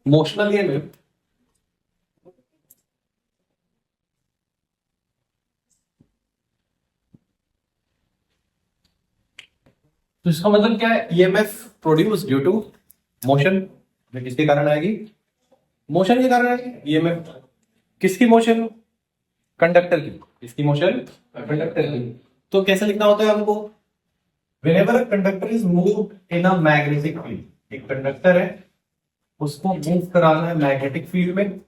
Motional EMF तो इसका मतलब क्या है, EMF produce due to motion. किसके कारण आएगी? मोशन के कारण आएगी ईएमएफ। किसकी मोशन? कंडक्टर की। किसकी मोशन? कंडक्टर की। तो कैसे लिखना होता है हमको? Whenever a conductor is moved in a magnetic field, एक कंडक्टर है उसको मूव कराना है मैग्नेटिक फील्ड में,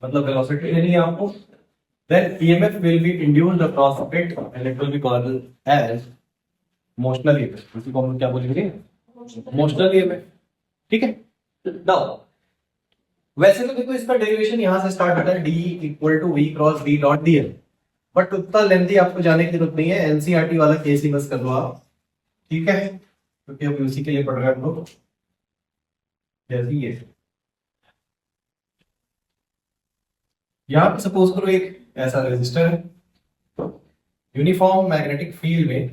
मतलब वेलोसिटी लेनी है आपको, then EMF will be induced across it and it will be called as motional EMF। उसी को हम क्या बोलेंगे? Motional EMF। ठीक है। नाउ वैसे तो देखो इसका डेरिवेशन यहां से स्टार्ट होता है, D equal to V cross D dot dl, but उतना लेंथी आपको जाने की जरूरत नहीं है, एनसीईआरटी वाला केस ही बस कर लो आप। ठीक है, क्योंकि हम उसी के लिए पढ़ रहे हैं हम लोग। जैसे ये यहां पे सपोज करो एक ऐसा रेजिस्टर है, यूनिफॉर्म मैग्नेटिक फील्ड में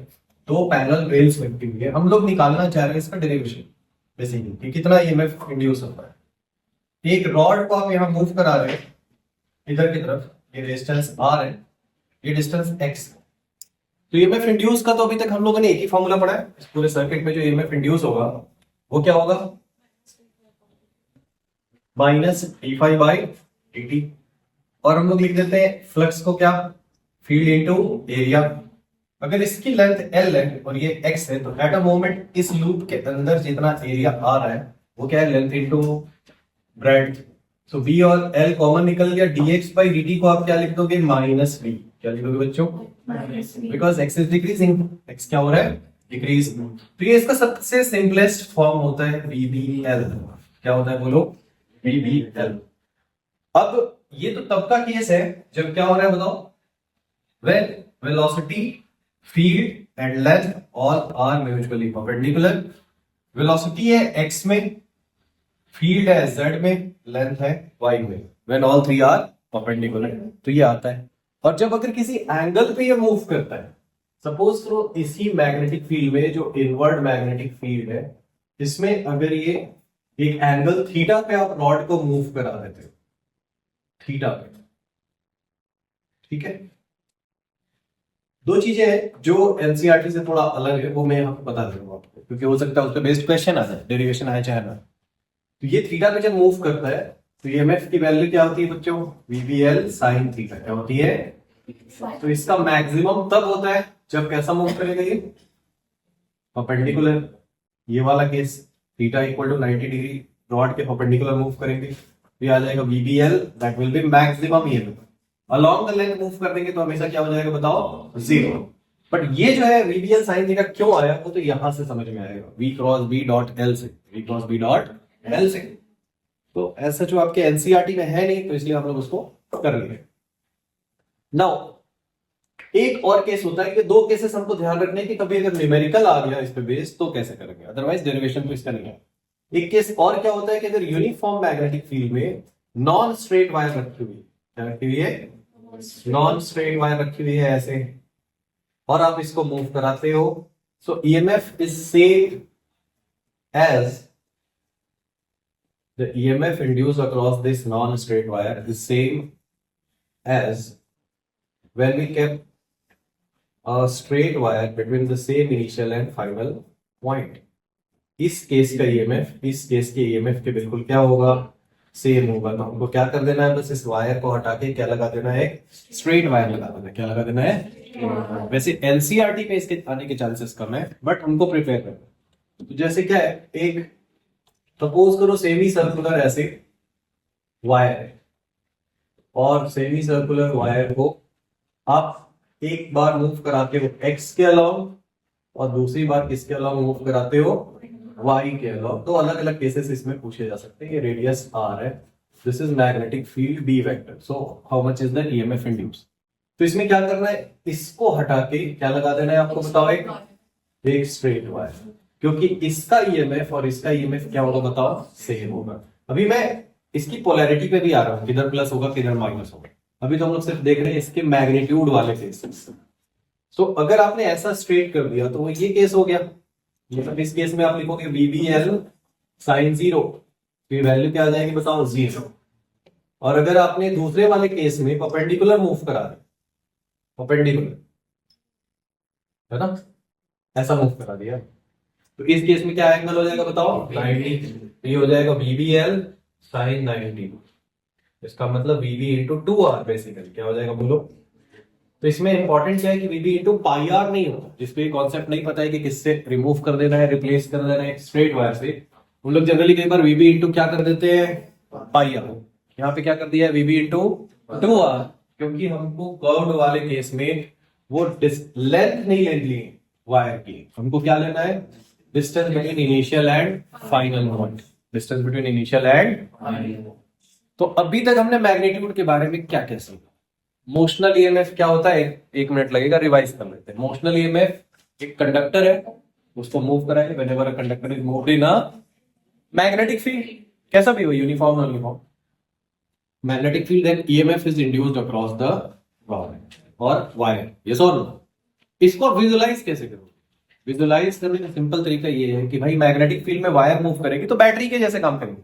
दो पैरेलल रेल्स बनती हुई है, हम लोग निकालना चाह रहे हैं इसका डेरिवेशन बेसिकली कि कितना ईएमएफ इंड्यूस होता है। एक रॉड को आप यहां मूव करा रहे हैं इधर की तरफ, ये रेजिस्टेंस आर है, ये डिस्टेंस एक्स। तो ईएमएफ इंड्यूस का तो अभी तक हम लोगों ने एक ही फॉर्मूला पढ़ा है। इस पूरे सर्किट में जो ईएमएफ इंड्यूस होगा वो क्या होगा? Minus D phi by dt। और हम लोग लिख देते हैं फ्लक्स को क्या? Field into area. अगर इसकी लेंथ L है और ये x है, तो एट अ मोमेंट इस लूप के अंदर जितना एरिया आ रहा है वो क्या है? Length into breadth. तो b और L कॉमन निकल गया, dx बाई dt को आप क्या लिख दोगे? Minus b। क्या लिखोगे बच्चों? Because x is decreasing, x क्या हो रहा है? डिक्रीज। तो ये इसका सबसे सिंपलेस्ट फॉर्म होता है VBL। क्या होता है बोलो? VBL। अब ये तो तब का केस है जब क्या हो रहा है बताओ? when velocity, field and length all are mutually perpendicular। velocity है x में, field है z में, length है y में, when all three are perpendicular। तो ये आता है। और जब अगर किसी एंगल पे ये मूव करता है, सपोज करो इसी मैग्नेटिक फील्ड में जो इनवर्ड मैग्नेटिक फील्ड है, इसमें अगर ये एक एंगल थीटा पे आप रॉड को मूव करा देते हो, थीटा पे, ठीक है। दो चीजें हैं जो एनसीईआरटी से थोड़ा अलग है, वो मैं यहाँ पे बता दूंगा आपको, क्योंकि हो सकता है उस पर बेस्ड क्वेश्चन आ जाए, डेरिवेशन आए चाहे ना। तो ये थीटा पे जब मूव करता है तो ईएमएफ की वैल्यू क्या होती है बच्चों? VBL sine theta. क्या होती है? तो इसका मैक्सिमम तब होता है जब कैसा मूव करेगा? ये परपेंडिकुलर। ये वाला case theta equal to 90 degree rod के परपेंडिकुलर मूव करेंगे, तो ये आ जाएगा VBL, that will be maximum EMF. Along the length move कर देंगे तो हमेशा क्या हो जाएगा बताओ? जीरो। बट ये जो है VBL साइन थीटा क्यों आया वो तो यहां से समझ में आएगा, V cross B dot L से, V cross B dot L से। तो ऐसा जो आपके एनसीईआरटी में है नहीं, तो इसलिए हम लोग उसको कर लेंगे। नाउ एक और केस होता है कि दो केसेस हमको ध्यान रखने की, कभी अगर न्यूमेरिकल आ गया इस पे बेस तो कैसे करेंगे, अदरवाइज डेरिवेशन तो इसका नहीं है। एक केस और क्या होता है कि अगर यूनिफॉर्म मैग्नेटिक फील्ड में नॉन स्ट्रेट वायर रखी हुई, क्या रखी हुई है? नॉन स्ट्रेट वायर रखी हुई है ऐसे, और आप इसको मूव कराते हो, so EMF is same as the EMF induced across this non-straight wire is same as when we kept a straight wire between the same initial and final point। इस केस का EMF इस case के EMF के बिल्कुल क्या होगा? Same होगा। तो हमको क्या कर देना है? बस इस वायर को हटा के क्या लगा देना है? स्ट्रेट वायर लगा देना है। क्या लगा देना है? वैसे एनसीईआरटी पे इसके आने के चांसेस कम है, बट हमको प्रिपेयर करना। तो जैसे क्या है, एक सपोज करो सेमी सर्कुलर ऐसे वायर है, और सेमी सर्कुलर वायर को आप एक बार मूव कराते हो x के अलाउंग और दूसरी बार किसके अलाउंग मूव कराते हो? y के अलाउंग। तो अलग अलग केसेस इसमें पूछे जा सकते हैं। ये रेडियस r है, this is magnetic field B vector, so how much is the EMF induce. तो इसमें क्या करना है? इसको हटा के क्या लगा देना है आपको बताओ? एक स्ट्रेट वायर, क्योंकि इसका ईएमएफ और इसका ईएमएफ क्या होगा बताओ? सेम होगा। अभी मैं इसकी पोलैरिटी पे भी आ रहा हूं, किधर प्लस होगा किधर माइनस होगा। अभी तो हम लोग सिर्फ देख रहे हैं इसके मैग्नीट्यूड वाले केसेस। तो अगर आपने ऐसा स्ट्रेट कर दिया तो ये केस हो गया, मतलब इस केस में आप लिखोगे VBL साइन जीरो, तो ये वैल्यू क्या आ जाएगी बताओ, 0। और अगर आपने दूसरे वाले केस में परपेंडिकुलर मूव करा दिया, परपेंडिकुलर है ना, ऐसा मूव करा दिया, तो इस केस में क्या एंगल हो जाएगा बताओ, 90। तो ये हो जाएगा VBL sin 90। इसका मतलब VB इंटू 2R बेसिकली क्या हो जाएगा बोलो। तो इसमें इंपॉर्टेंट क्या है कि VB इंटू पाई आर नहीं होता, जिसको ये कॉन्सेप्ट नहीं पता है कि किससे रिमूव कर देना है, रिप्लेस कर देना है स्ट्रेट वायर से, उन लोग जनरली कई बार VB इंटू क्या कर देते हैं, पाई आर। यहाँ पे क्या कर दिया है, VB इंटू 2R, क्योंकि हमको कर्व्ड वाले केस में वो लेंथ नहीं लेनी ली वायर की, हमको क्या लेना है, distance between initial and final point, distance between initial and. तो अभी तक हमने मैग्नीट्यूड के बारे में क्या क्या सीखा। मोशनल ईएमएफ क्या होता है, एक मिनट लगेगा, रिवाइज कर लेते हैं। मोशनल ईएमएफ एक कंडक्टर है, उसको मूव कराएंगे whenever a conductor is moved in a magnetic field, कैसा भी हो, uniform non uniform magnetic field, then EMF is induced across the rod और वायर, यस और नो। इसको विजुलाइज कैसे करोगे, विजुलाइज करने का सिंपल तरीका ये है कि भाई मैग्नेटिक फील्ड में वायर मूव करेगी तो बैटरी के जैसे काम करेंगे।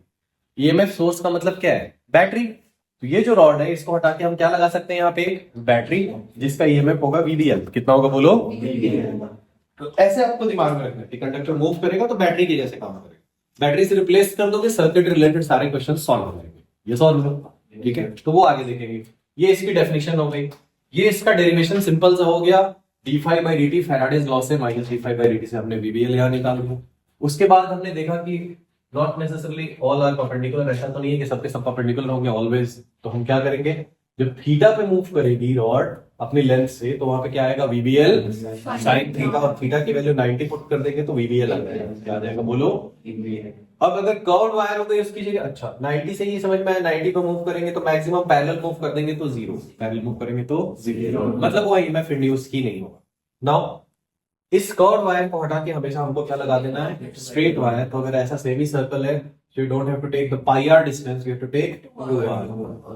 ईएमएफ सोर्स का मतलब क्या है, बैटरी। तो ये जो रॉड है इसको हटा के हम क्या लगा सकते हैं यहाँ पे, बैटरी, जिसका ईएमएफ होगा VBL, कितना होगा बोलो, तो ऐसे आपको दिमाग में रखना है कि कंडक्टर मूव करेगा तो बैटरी के जैसे काम करेगा, बैटरी से रिप्लेस कर दोगे सर्किट रिलेटेड सारे क्वेश्चन सॉल्व हो जाएंगे, ये सॉल्व हो, ठीक है। तो वो आगे देखेंगे। ये इसकी डेफिनेशन हो गई, ये इसका डेरिवेशन सिंपल सा हो गया, d∅dt फैराडेज लॉ से माइनस d∅dt से हमने VBL यहाँ निकाल लिया। उसके बाद हमने देखा कि not necessarily all are perpendicular, ऐसा तो नहीं है कि सबके सब परपेंडिकुलर होंगे ऑलवेज। तो हम क्या करेंगे, जब थीटा पे मूव करेगी रॉड अपनी लेंथ से, तो वहां पे क्या आएगा, VBL sin थीटा, और थीटा की वैल्यू 90 पुट कर देंगे तो VBL आ जाएगा, क्या आ जाएगा बोलो। अब अगर कर्व्ड वायर हो गई उसकी जगह, अच्छा 90 से ये समझ में आया, 90 पे मूव करेंगे तो मैक्सिमम पैरेलल मूव कर देंगे तो 0, पैरेलल मूव करेंगे तो 0, मतलब वो ईएमएफ इंड्यूस ही नहीं होगा। नाउ इस कर्व्ड वायर को हटा के हमेशा हमको क्या लगा देना है, स्ट्रेट वायर। तो अगर ऐसा सेमी सर्कल है, so you don't have to take the pi r distance, you have to take 2r,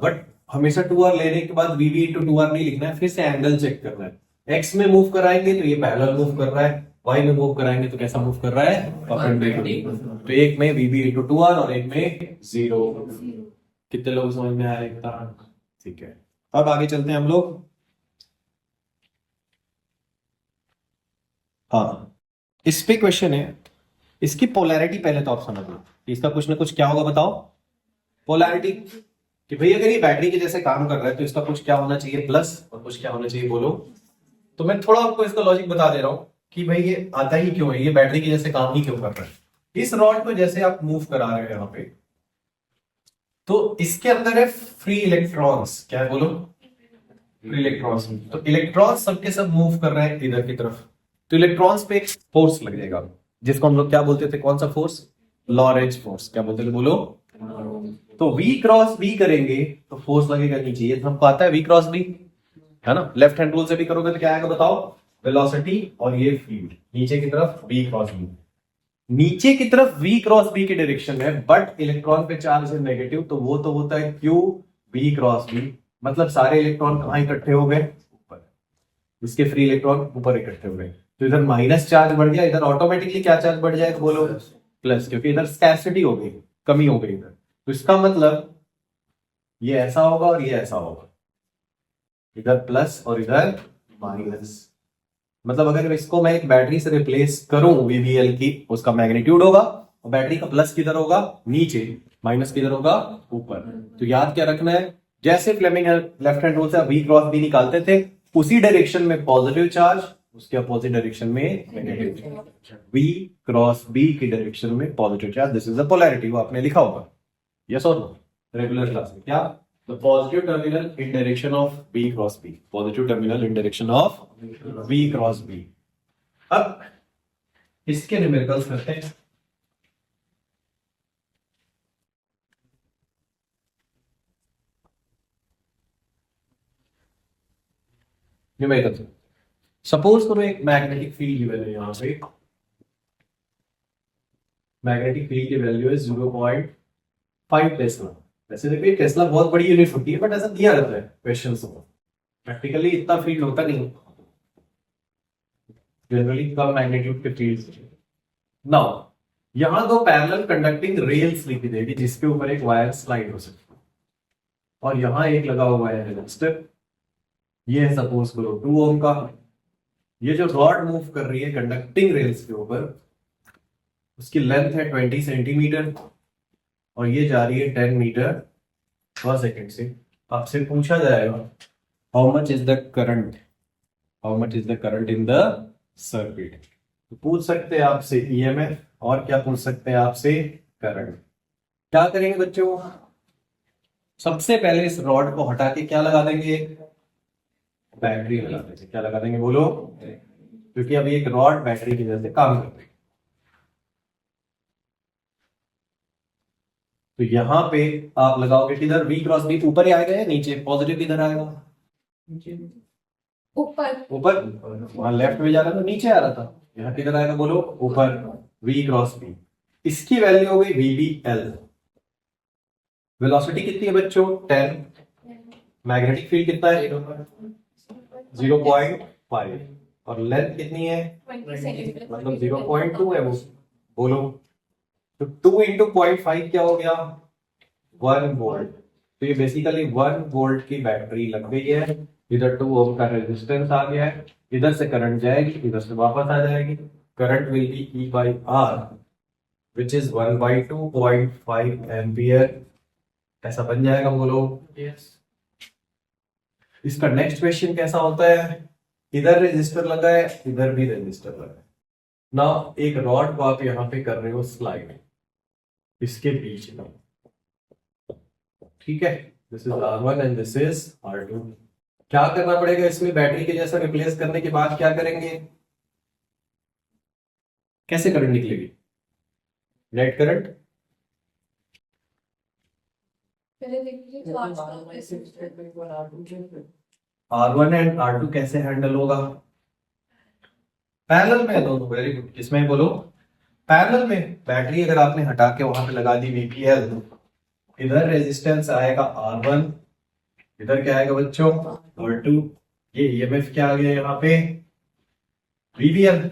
but हमेशा 2r लेने के बाद VB into 2r नहीं लिखना है, फिर से एंगल चेक करना है। x में मूव कराएंगे तो ये पैरेलल मूव कर रहा है, y में मूव कराएंगे तो कैसा मूव कर रहा है, परपेंडिकुलर। तो एक में VB into 2r और एक में 0। कितने लोग समझ में आया इतना, ठीक है। अब आगे चलते हैं हम लोग। हाँ, इस पे क्वेश्चन है, इसकी पोलैरिटी पहले तो आप समझ लो, इसका कुछ ना कुछ क्या होगा बताओ, पोलैरिटी, कि भाई अगर ये बैटरी के जैसे काम कर रहा है तो इसका कुछ क्या होना चाहिए, प्लस, और कुछ क्या होना चाहिए बोलो। तो मैं थोड़ा आपको इसका लॉजिक बता दे रहा हूं कि भाई ये आता ही क्यों है, ये बैटरी के जैसे काम ही क्यों कर रहा है। इस रॉड को जैसे आप मूव करा रहे हो यहाँ पे, तो इसके अंदर है फ्री इलेक्ट्रॉन्स, क्या है बोलो, फ्री इलेक्ट्रॉन्स। तो इलेक्ट्रॉन्स सबके सब मूव कर रहे हैं इधर की तरफ, तो इलेक्ट्रॉन्स पे एक फोर्स लग जाएगा, जिसको हम लोग क्या बोलते थे, कौन सा फोर्स, लॉरेंज फोर्स, क्या बोलते थे बोलो। तो V क्रॉस B करेंगे तो फोर्स लगेगा नीचे, ये तो हमको आता है V क्रॉस B, है ना, लेफ्ट हैंड रूल से भी करोगे तो क्या आएगा बताओ, वेलोसिटी, और ये फील्ड नीचे की तरफ V क्रॉस B, नीचे की तरफ V क्रॉस B की डायरेक्शन में, बट इलेक्ट्रॉन पे चार्ज है नेगेटिव, तो वो तो होता है Q B क्रॉस B, मतलब सारे इलेक्ट्रॉन कहां इकट्ठे हो गए, ऊपर, इसके फ्री इलेक्ट्रॉन ऊपर इकट्ठे हो गए। तो इधर माइनस चार्ज बढ़ गया, इधर ऑटोमेटिकली क्या चार्ज बढ़ जाएगा बोलो, प्लस, क्योंकि इधर स्कैर्सिटी हो गई, कमी हो गई इधर। तो इसका मतलब ये ऐसा होगा और ये ऐसा होगा, इधर प्लस और इधर माइनस। मतलब अगर इसको मैं एक बैटरी से रिप्लेस करूं VBL की, उसका मैग्नीट्यूड होगा, और बैटरी का प्लस किधर होगा नीचे, माइनस किधर होगा ऊपर। तो याद क्या रखना है, जैसे फ्लेमिंग लेफ्ट हैंड रूल से V क्रॉस B निकालते थे, उसी डायरेक्शन में पॉजिटिव चार्ज, उसके अपोजिट डायरेक्शन में नेगेटिव। V क्रॉस B की डायरेक्शन में positive charge, this is the polarity, वो आपने लिखा होगा, यस और नो, रेगुलर क्लास में। क्या, the positive terminal in direction of B cross B, positive terminal in direction of V cross B। अब इसके न्यूमेरिकल्स करते हैं। न्यूमेरिकल्स, सपोज करो एक मैग्नेटिक फील्ड गिवन है, यहां पे मैग्नेटिक फील्ड की वैल्यू है 0.5 टेस्ला। वैसे देखिए टेस्ला बहुत बड़ी यूनिट होती है, बट ऐसा दिया रहता है क्वेश्चंस में, प्रैक्टिकली इतना फील्ड होता नहीं, जनरली कम मैग्नीट्यूड के फील्ड। नाउ यहां दो पैरेलल कंडक्टिंग रेल्स लिखी देगी जिसके ऊपर एक वायर स्लाइड हो सकती है, और यहां एक लगा हुआ है रेजिस्टर, ये है सपोज करो 2 ओम का। ये जो रॉड मूव कर रही है कंडक्टिंग रेल्स के ऊपर, उसकी लेंथ है 20 सेंटीमीटर और ये जा रही है 10 मीटर पर सेकेंड से। आपसे पूछा जाएगा how much is the current, how much is the current in the circuit. तो पूछ सकते हैं आपसे ईएमएफ, और क्या पूछ सकते हैं आपसे, करंट। क्या करेंगे बच्चों, सबसे पहले इस रॉड को हटा के क्या लगा देंगे, बैटरी लगा देंगे। क्या लगा देंगे बोलो, क्योंकि अभी एक रॉड बैटरी की वजह से काम कर रही है। तो यहां पे आप लगाओगे किधर, V क्रॉस B ऊपर ही आएगा या नीचे, पॉजिटिव किधर आएगा, ऊपर ऊपर। वहां लेफ्ट में जा रहा था, नीचे आ रहा था, यहाँ किधर आएगा बोलो, ऊपर, V क्रॉस B। इसकी वैल्यू हो गई VBL। वेलोसिटी कितनी है बच्चों, 10। मैग्नेटिक फील्ड कितना है, 0.5। और लेंथ कितनी है, 20 सेंटीमीटर, मतलब 0.2 है वो, बोलो। तो 2 इंटू 0.5 क्या हो गया, 1 वोल्ट। तो ये बेसिकली 1 वोल्ट की बैटरी लग गई है। इधर 2 ओम का रेजिस्टेंस आ गया है, इधर से करंट जाएगी, इधर से वापस आ जाएगी। Current will be E by R which is 1/2.5 ampere. ऐसा बन जाएगा बोलो, यस। इसका नेक्स्ट क्वेश्चन कैसा होता है, इधर रेजिस्टर लगा है, इधर भी रेजिस्टर लगा है ना। एक रॉड को आप यहां पे कर रहे हो स्लाइड इसके बीच में, ठीक है। This is R1 and this is R2। क्या करना पड़ेगा इसमें, बैटरी के जैसा रिप्लेस करने के बाद क्या करेंगे, कैसे करंट निकलेगी, नेट करंट। पहले देखिए चार्ज R1 एंड R2 कैसे हैंडल होगा, पैरेलल में दोनों, वेरी गुड। किसमें बोलो, पैरेलल में। बैटरी अगर आपने हटा के वहां पे लगा दी VPL, इधर रेजिस्टेंस आएगा R1, इधर क्या आएगा बच्चों, R2। ये EMF क्या आ गया यहाँ पे, VBL।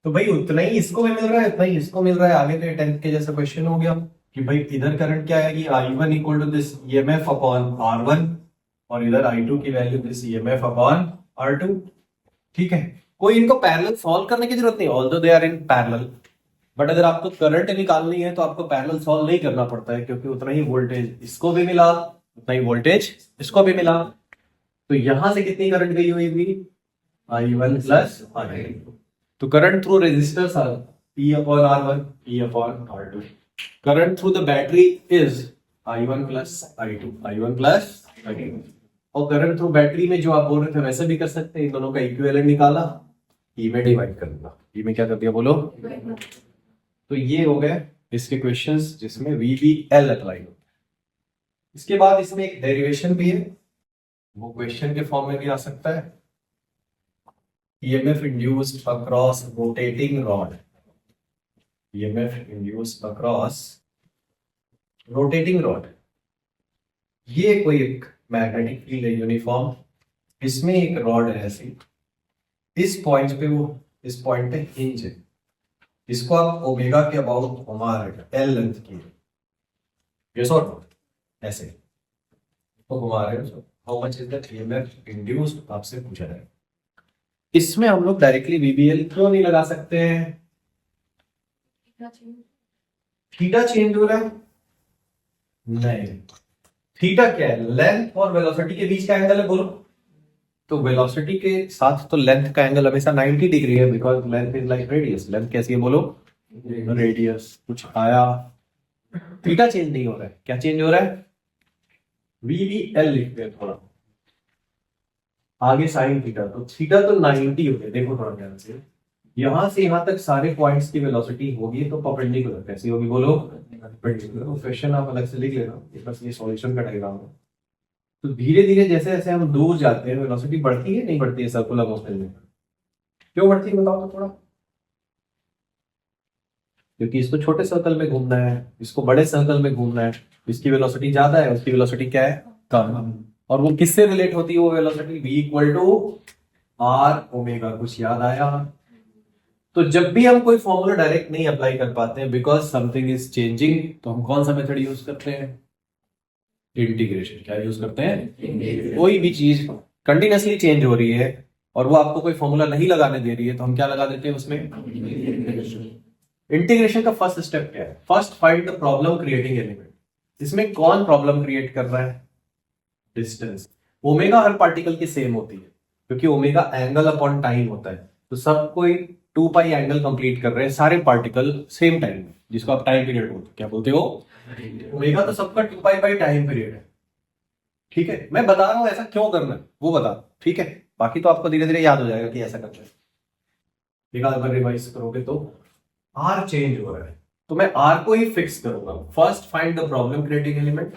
तो भाई उतना ही इसको भी मिल रहा है, उतना ही इसको मिल रहा है। आगे तो 10th के जैसा क्वेश्चन हो गया कि भाई इधर करंट क्या आएगी, I1 equal to this EMF upon R1, और इधर I2 की value this EMF upon R2, ठीक है। कोई इनको पैरेलल सॉल्व करने की जरूरत नहीं, although they are in parallel. But अगर आपको करंट निकालनी है तो आपको पैरेलल सॉल्व नहीं करना पड़ता है, क्योंकि उतना ही वोल्टेज इसको भी मिला, उतना ही वोल्टेज इसको भी मिला। तो यहां से कितनी करंट गई हुई थी, I1 प्लस I2। तो current through resistors are P upon R1, P upon R2। Current through the battery is I1 plus I2, I1 plus I2। और करंट थ्रू बैटरी में जो आप बोल रहे थे वैसे भी कर सकते हैं, इन दोनों का इक्विवेलेंट निकाला, E में डिवाइड कर दूंगा। E में क्या कर दिया बोलो। तो ये हो गए इसके क्वेश्चंस जिसमें VBL अप्लाई होता है। इसके बाद इसमें एक डेरिवेशन भी है, वो क्वेश्चन के फॉर्म में भी आ सकता है। EMF induced across rotating rod, EMF induced across rotating rod। ये कोई एक मैग्नेटिक फील्ड है यूनिफॉर्म, इसमें एक रॉड है ऐसी, इस पॉइंट पे वो, इस पॉइंट पे हिंज है, इसको आप ओमेगा के अबाउट घुमा रहे, L लेंथ की, ये सॉर्ट ऐसे तो घुमा रहे हो। How much is the EMF induced आपसे पूछा जाएगा। इसमें हम लोग डायरेक्टली VBL क्यों नहीं लगा सकते हैं, थीटा चेंज हो रहा है, नहीं। थीटा क्या है, लेंथ और वेलोसिटी के बीच का एंगल है बोलो। तो वेलोसिटी के साथ तो लेंथ का एंगल हमेशा 90 डिग्री है, because length is like radius. Length कैसी है बोलो, रेडियस। कुछ आया, थीटा चेंज नहीं हो रहा है, क्या चेंज हो रहा है, VBL लिखते हैं थोड़ा आगे साइन थीटा। तो थीटा तो 90 हो गया, देखो थोड़ा ध्यान से, यहां से यहां तक सारे पॉइंट्स की वेलोसिटी होगी तो परपेंडिकुलर कैसी होगी बोलो, परपेंडिकुलर। क्वेश्चन आप अलग से लिख लेना, बस ये सॉल्यूशन का डायग्राम है। तो धीरे धीरे जैसे जैसे हम दूर जाते हैं वेलोसिटी बढ़ती है नहीं बढ़ती है सर्कुलर मोशन में, क्यों बढ़ती है बताओ तो थोड़ा। क्योंकि इसको छोटे सर्कल में घूमना है, इसको बड़े सर्कल में घूमना है, इसकी वेलोसिटी ज्यादा है, उसकी वेलोसिटी क्या है, कम। और वो किससे रिलेट होती है वो velocity, V equal to R omega. कुछ याद आया, तो जब भी हम कोई फॉर्मूला डायरेक्ट नहीं अप्लाई कर पाते हैं बिकॉज समथिंग इज चेंजिंग, तो हम कौन सा मेथड यूज करते हैं? इंटीग्रेशन। क्या यूज करते हैं? कोई भी चीज कंटिन्यूअसली चेंज हो रही है और वो आपको कोई फॉर्मूला नहीं लगाने दे रही है तो हम क्या लगा देते हैं उसमें? इंटीग्रेशन का फर्स्ट स्टेप क्या है? First find the problem creating element. इसमें कौन प्रॉब्लम क्रिएट कर रहा है? डिस्टेंस। ओमेगा हर पार्टिकल की सेम होती है क्योंकि ओमेगा एंगल अपॉन टाइम होता है, तो सब कोई 2 पाई एंगल कंप्लीट कर रहे हैं सारे पार्टिकल सेम टाइम में, जिसको आप टाइम पीरियड बोलते हो। क्या बोलते हो? ओमेगा तो सबका 2 पाई बाई टाइम पीरियड है। ठीक है, मैं बता रहा हूं ऐसा क्यों करना है वो बता। ठीक है, बाकी तो आपको धीरे धीरे याद हो जाएगा कि ऐसा करना है। एक आध बार रिवाइज करोगे तो आर चेंज हो रहा है तो मैं आर को ही फिक्स करूंगा। First find the problem creating element,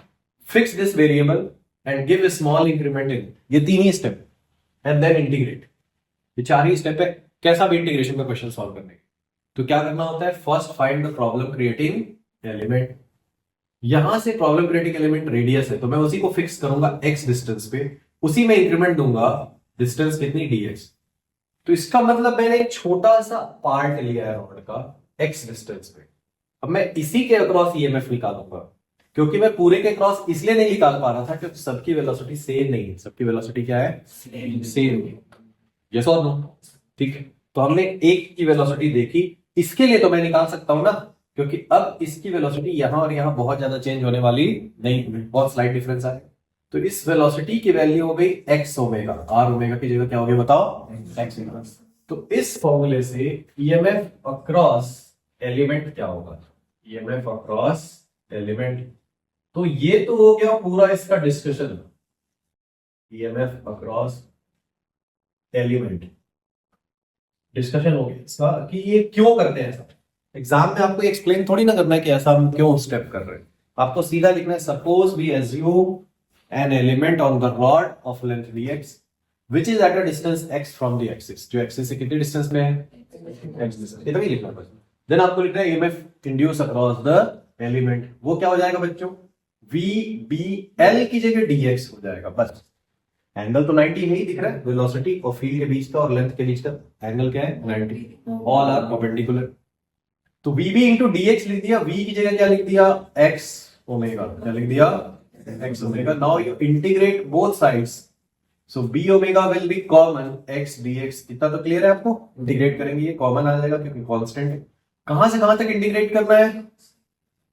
fix this variable and give a small increment in. ये 3 ही स्टेप एंड देन इंटीग्रेट। ये 4 ही स्टेप है कैसा भी इंटीग्रेशन का क्वेश्चन सॉल्व करने के। तो क्या करना होता है? First find the problem creating element. यहां से प्रॉब्लम क्रिएटिंग एलिमेंट रेडियस है तो मैं उसी को फिक्स करूंगा x डिस्टेंस पे, उसी में इंक्रीमेंट दूंगा डिस्टेंस कितनी? dx। तो इसका मतलब मैंने एक छोटा सा पार्ट लिया है रॉड का x डिस्टेंस पे। अब मैं इसी के अक्रॉस ईएमएफ निकालूंगा क्योंकि मैं पूरे के क्रॉस इसलिए नहीं निकाल पा रहा था क्योंकि सबकी वेलोसिटी सेम नहीं है। सबकी वेलोसिटी क्या है? सेम। यस और नो? ठीक है, तो हमने एक की वेलोसिटी देखी, इसके लिए तो मैं निकाल सकता हूं ना, क्योंकि अब इसकी वेलोसिटी यहां और यहां बहुत ज्यादा चेंज होने वाली नहीं, बहुत स्लाइट डिफरेंस है। तो इस वेलोसिटी की वैल्यू हो गई एक्स ओमेगा। आर ओमेगा की जगह क्या हो गया बताओ? X omega. तो इस फॉर्मूले से ईएमएफ अक्रॉस एलिमेंट क्या होगा? EMF across element. तो ये तो हो गया पूरा इसका discussion, EMF across element discussion हो गया इसका कि ये क्यों करते हैं ऐसा। एग्जाम में आपको एक्सप्लेन थोड़ी ना करना है कि ऐसा हम क्यों स्टेप कर रहे हैं, आपको सीधा लिखना है suppose we assume an element on the rod of length dx which is at a distance x from the axis। जो एक्सिस से कितनी डिस्टेंस में है? x distance. इतना ही लिखना है बस। देन आपको लिखना है EMF induce across the element. वो क्या हो जाएगा बच्चों? vbl की जगह dx हो जाएगा बस। एंगल तो 90 है ही दिख रहा है, वेलोसिटी और फील्ड के बीच का और लेंथ के बीच का एंगल क्या है? 90। All are perpendicular. तो vb इंटू dx लिख दिया, v की जगह क्या लिख दिया? x omega. क्या लिख दिया? x omega. Now you integrate both sides, so b omega will be common x dx। इतना तो क्लियर है आपको? इंटीग्रेट करेंगे ये कॉमन आ जाएगा क्योंकि कांस्टेंट है। कहां से कहां तक इंटीग्रेट करना है?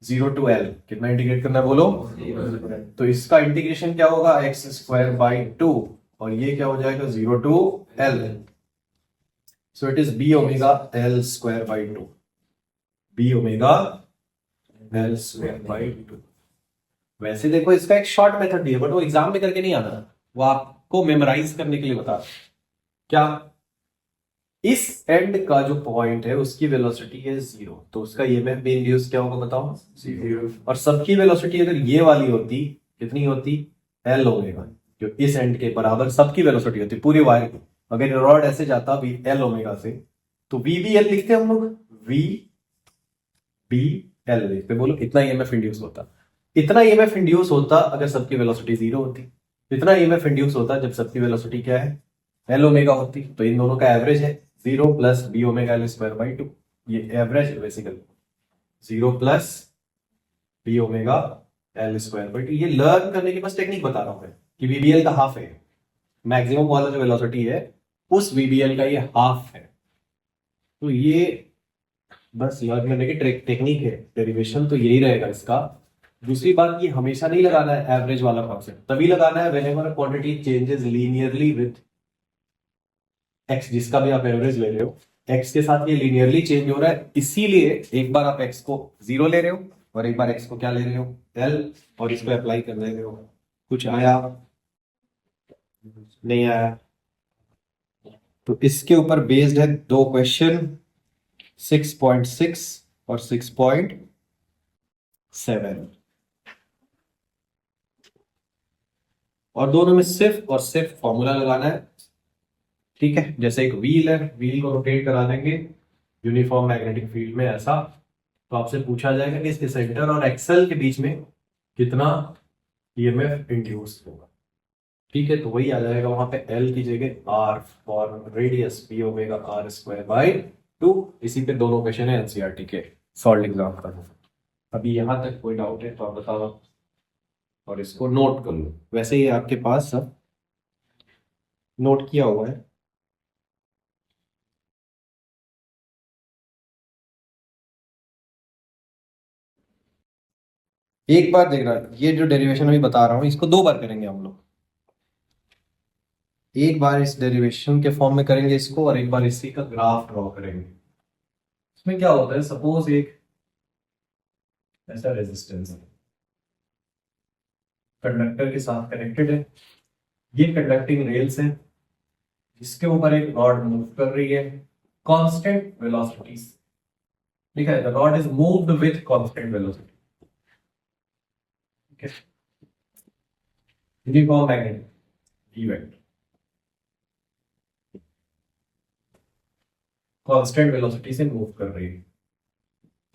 0 to l। कितना इंटीग्रेट करना है बोलो? तो इसका इंटीग्रेशन क्या होगा? x स्क्वायर बाई 2 और ये क्या हो जाएगा? 0 to l। So it is b omega l square by 2। b omega l square by 2। वैसे देखो इसका एक शॉर्ट मेथड दिया बट वो एग्जाम में करके नहीं आता, वो आपको मेमोराइज करने के लिए बता। क्या? इस एंड का जो पॉइंट है उसकी वेलोसिटी है 0, तो उसका ईएमएफ भी इंड्यूस क्या होगा बताओ? 0। और सबकी वेलोसिटी अगर ये वाली होती कितनी होती? एल ओमेगा, जो इस एंड के बराबर सबकी वेलोसिटी होती पूरी वायर की। अगर रॉड ऐसे जाता भी एल ओमेगा से तो वी बी एल लिखते हम लोग, वी बी एल लिखते। बोलो कितना ईएमएफ इंड्यूस होता? इतना ईएमएफ इंड्यूस होता अगर सबकी वेलोसिटी 0 होती। इतना ईएमएफ इंड्यूस होता जब सबकी वेलोसिटी क्या है? एल ओमेगा होती। तो इन दोनों का एवरेज है 0 plus B omega L square by 2। ये एवरेज है basically 0 plus B omega L square by 2। ये लर्न करने की बस टेक्निक बता रहा हूं मैं कि वीबीएल का हाफ है। मैक्सिमम वाला जो वेलोसिटी है उस वीबीएल का ये हाफ है। तो ये बस लर्न करने की टेक्निक है। डेरिवेशन तो यही रहेगा इसका। दूसरी बात, ये हमेशा नहीं लगाना है एवरेज वाला कॉन्सेप्ट, तभी लगाना है whenever quantity changes linearly with x। जिसका भी आप एवरेज ले रहे हो x के साथ ये लीनियरली चेंज हो रहा है, इसीलिए एक बार आप x को 0 ले रहे हो और एक बार x को क्या ले रहे हो? l, और इसको अप्लाई कर रहे हो। कुछ आया? नहीं आया? तो इसके ऊपर बेस्ड है 2 क्वेश्चन, 6.6 और 6.7। और दोनों में सिर्फ और सिर्फ फॉर्मूला लगाना है। ठीक है, जैसे एक व्हील है, व्हील को रोटेट करा देंगे यूनिफॉर्म मैग्नेटिक फील्ड में ऐसा, तो आपसे पूछा जाएगा कि इसके सेंटर और एक्सल के बीच में कितना ईएमएफ इंड्यूस होगा। ठीक है, तो वही आ जाएगा वहां पे L की जगह R और radius B omega R square by 2। इसी पे दोनों क्वेश्चन है एनसीईआरटी के सॉल्व एग्जाम का। अभी यहाँ तक कोई डाउट है तो आप बताओ और इसको नोट कर लो। वैसे ही आपके पास सब नोट किया हुआ है। एक बार देख रहा है, ये जो डेरिवेशन अभी बता रहा हूँ इसको 2 बार करेंगे हम लोग। एक बार इस डेरिवेशन के फॉर्म में करेंगे इसको और एक बार इसी का ग्राफ ड्रॉ करेंगे। इसमें क्या होता है, सपोज एक ऐसा रेजिस्टेंस है कंडक्टर के साथ कनेक्टेड है, ये कंडक्टिंग रेल्स है जिसके ऊपर एक रॉड मूव कर रही है कांस्टेंट वेलोसिटी। लिखा है the rod is moved with constant velocity. ठीक है, uniform magnetic event constant velocity से मूव कर रही है।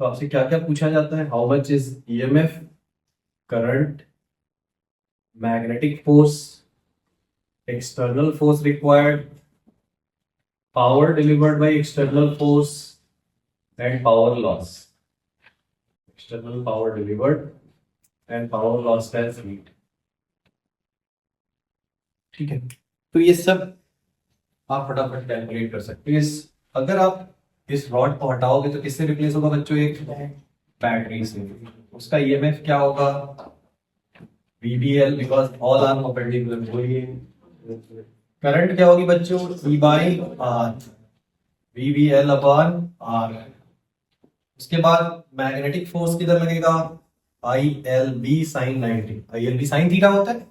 तो आपसे क्या क्या पूछा जाता है, how much is EMF, current, magnetic force, external force required, power delivered by external force, and power loss. External power delivered and power lost as heat. ठीक है, तो ये सब आप फटाफट कैलकुलेट कर सकते हो। अगर आप इस रॉड को हटाओगे तो किससे रिप्लेस होगा बच्चों, एक बैटरी से। उसका ईएमएफ क्या होगा, VBL, because all are perpendicular. Current क्या होगी बच्चों, E by R, VBL upon R. उसके बाद मैग्नेटिक फोर्स किधर लगेगा, ILB sine 90। ILB sine theta होता है,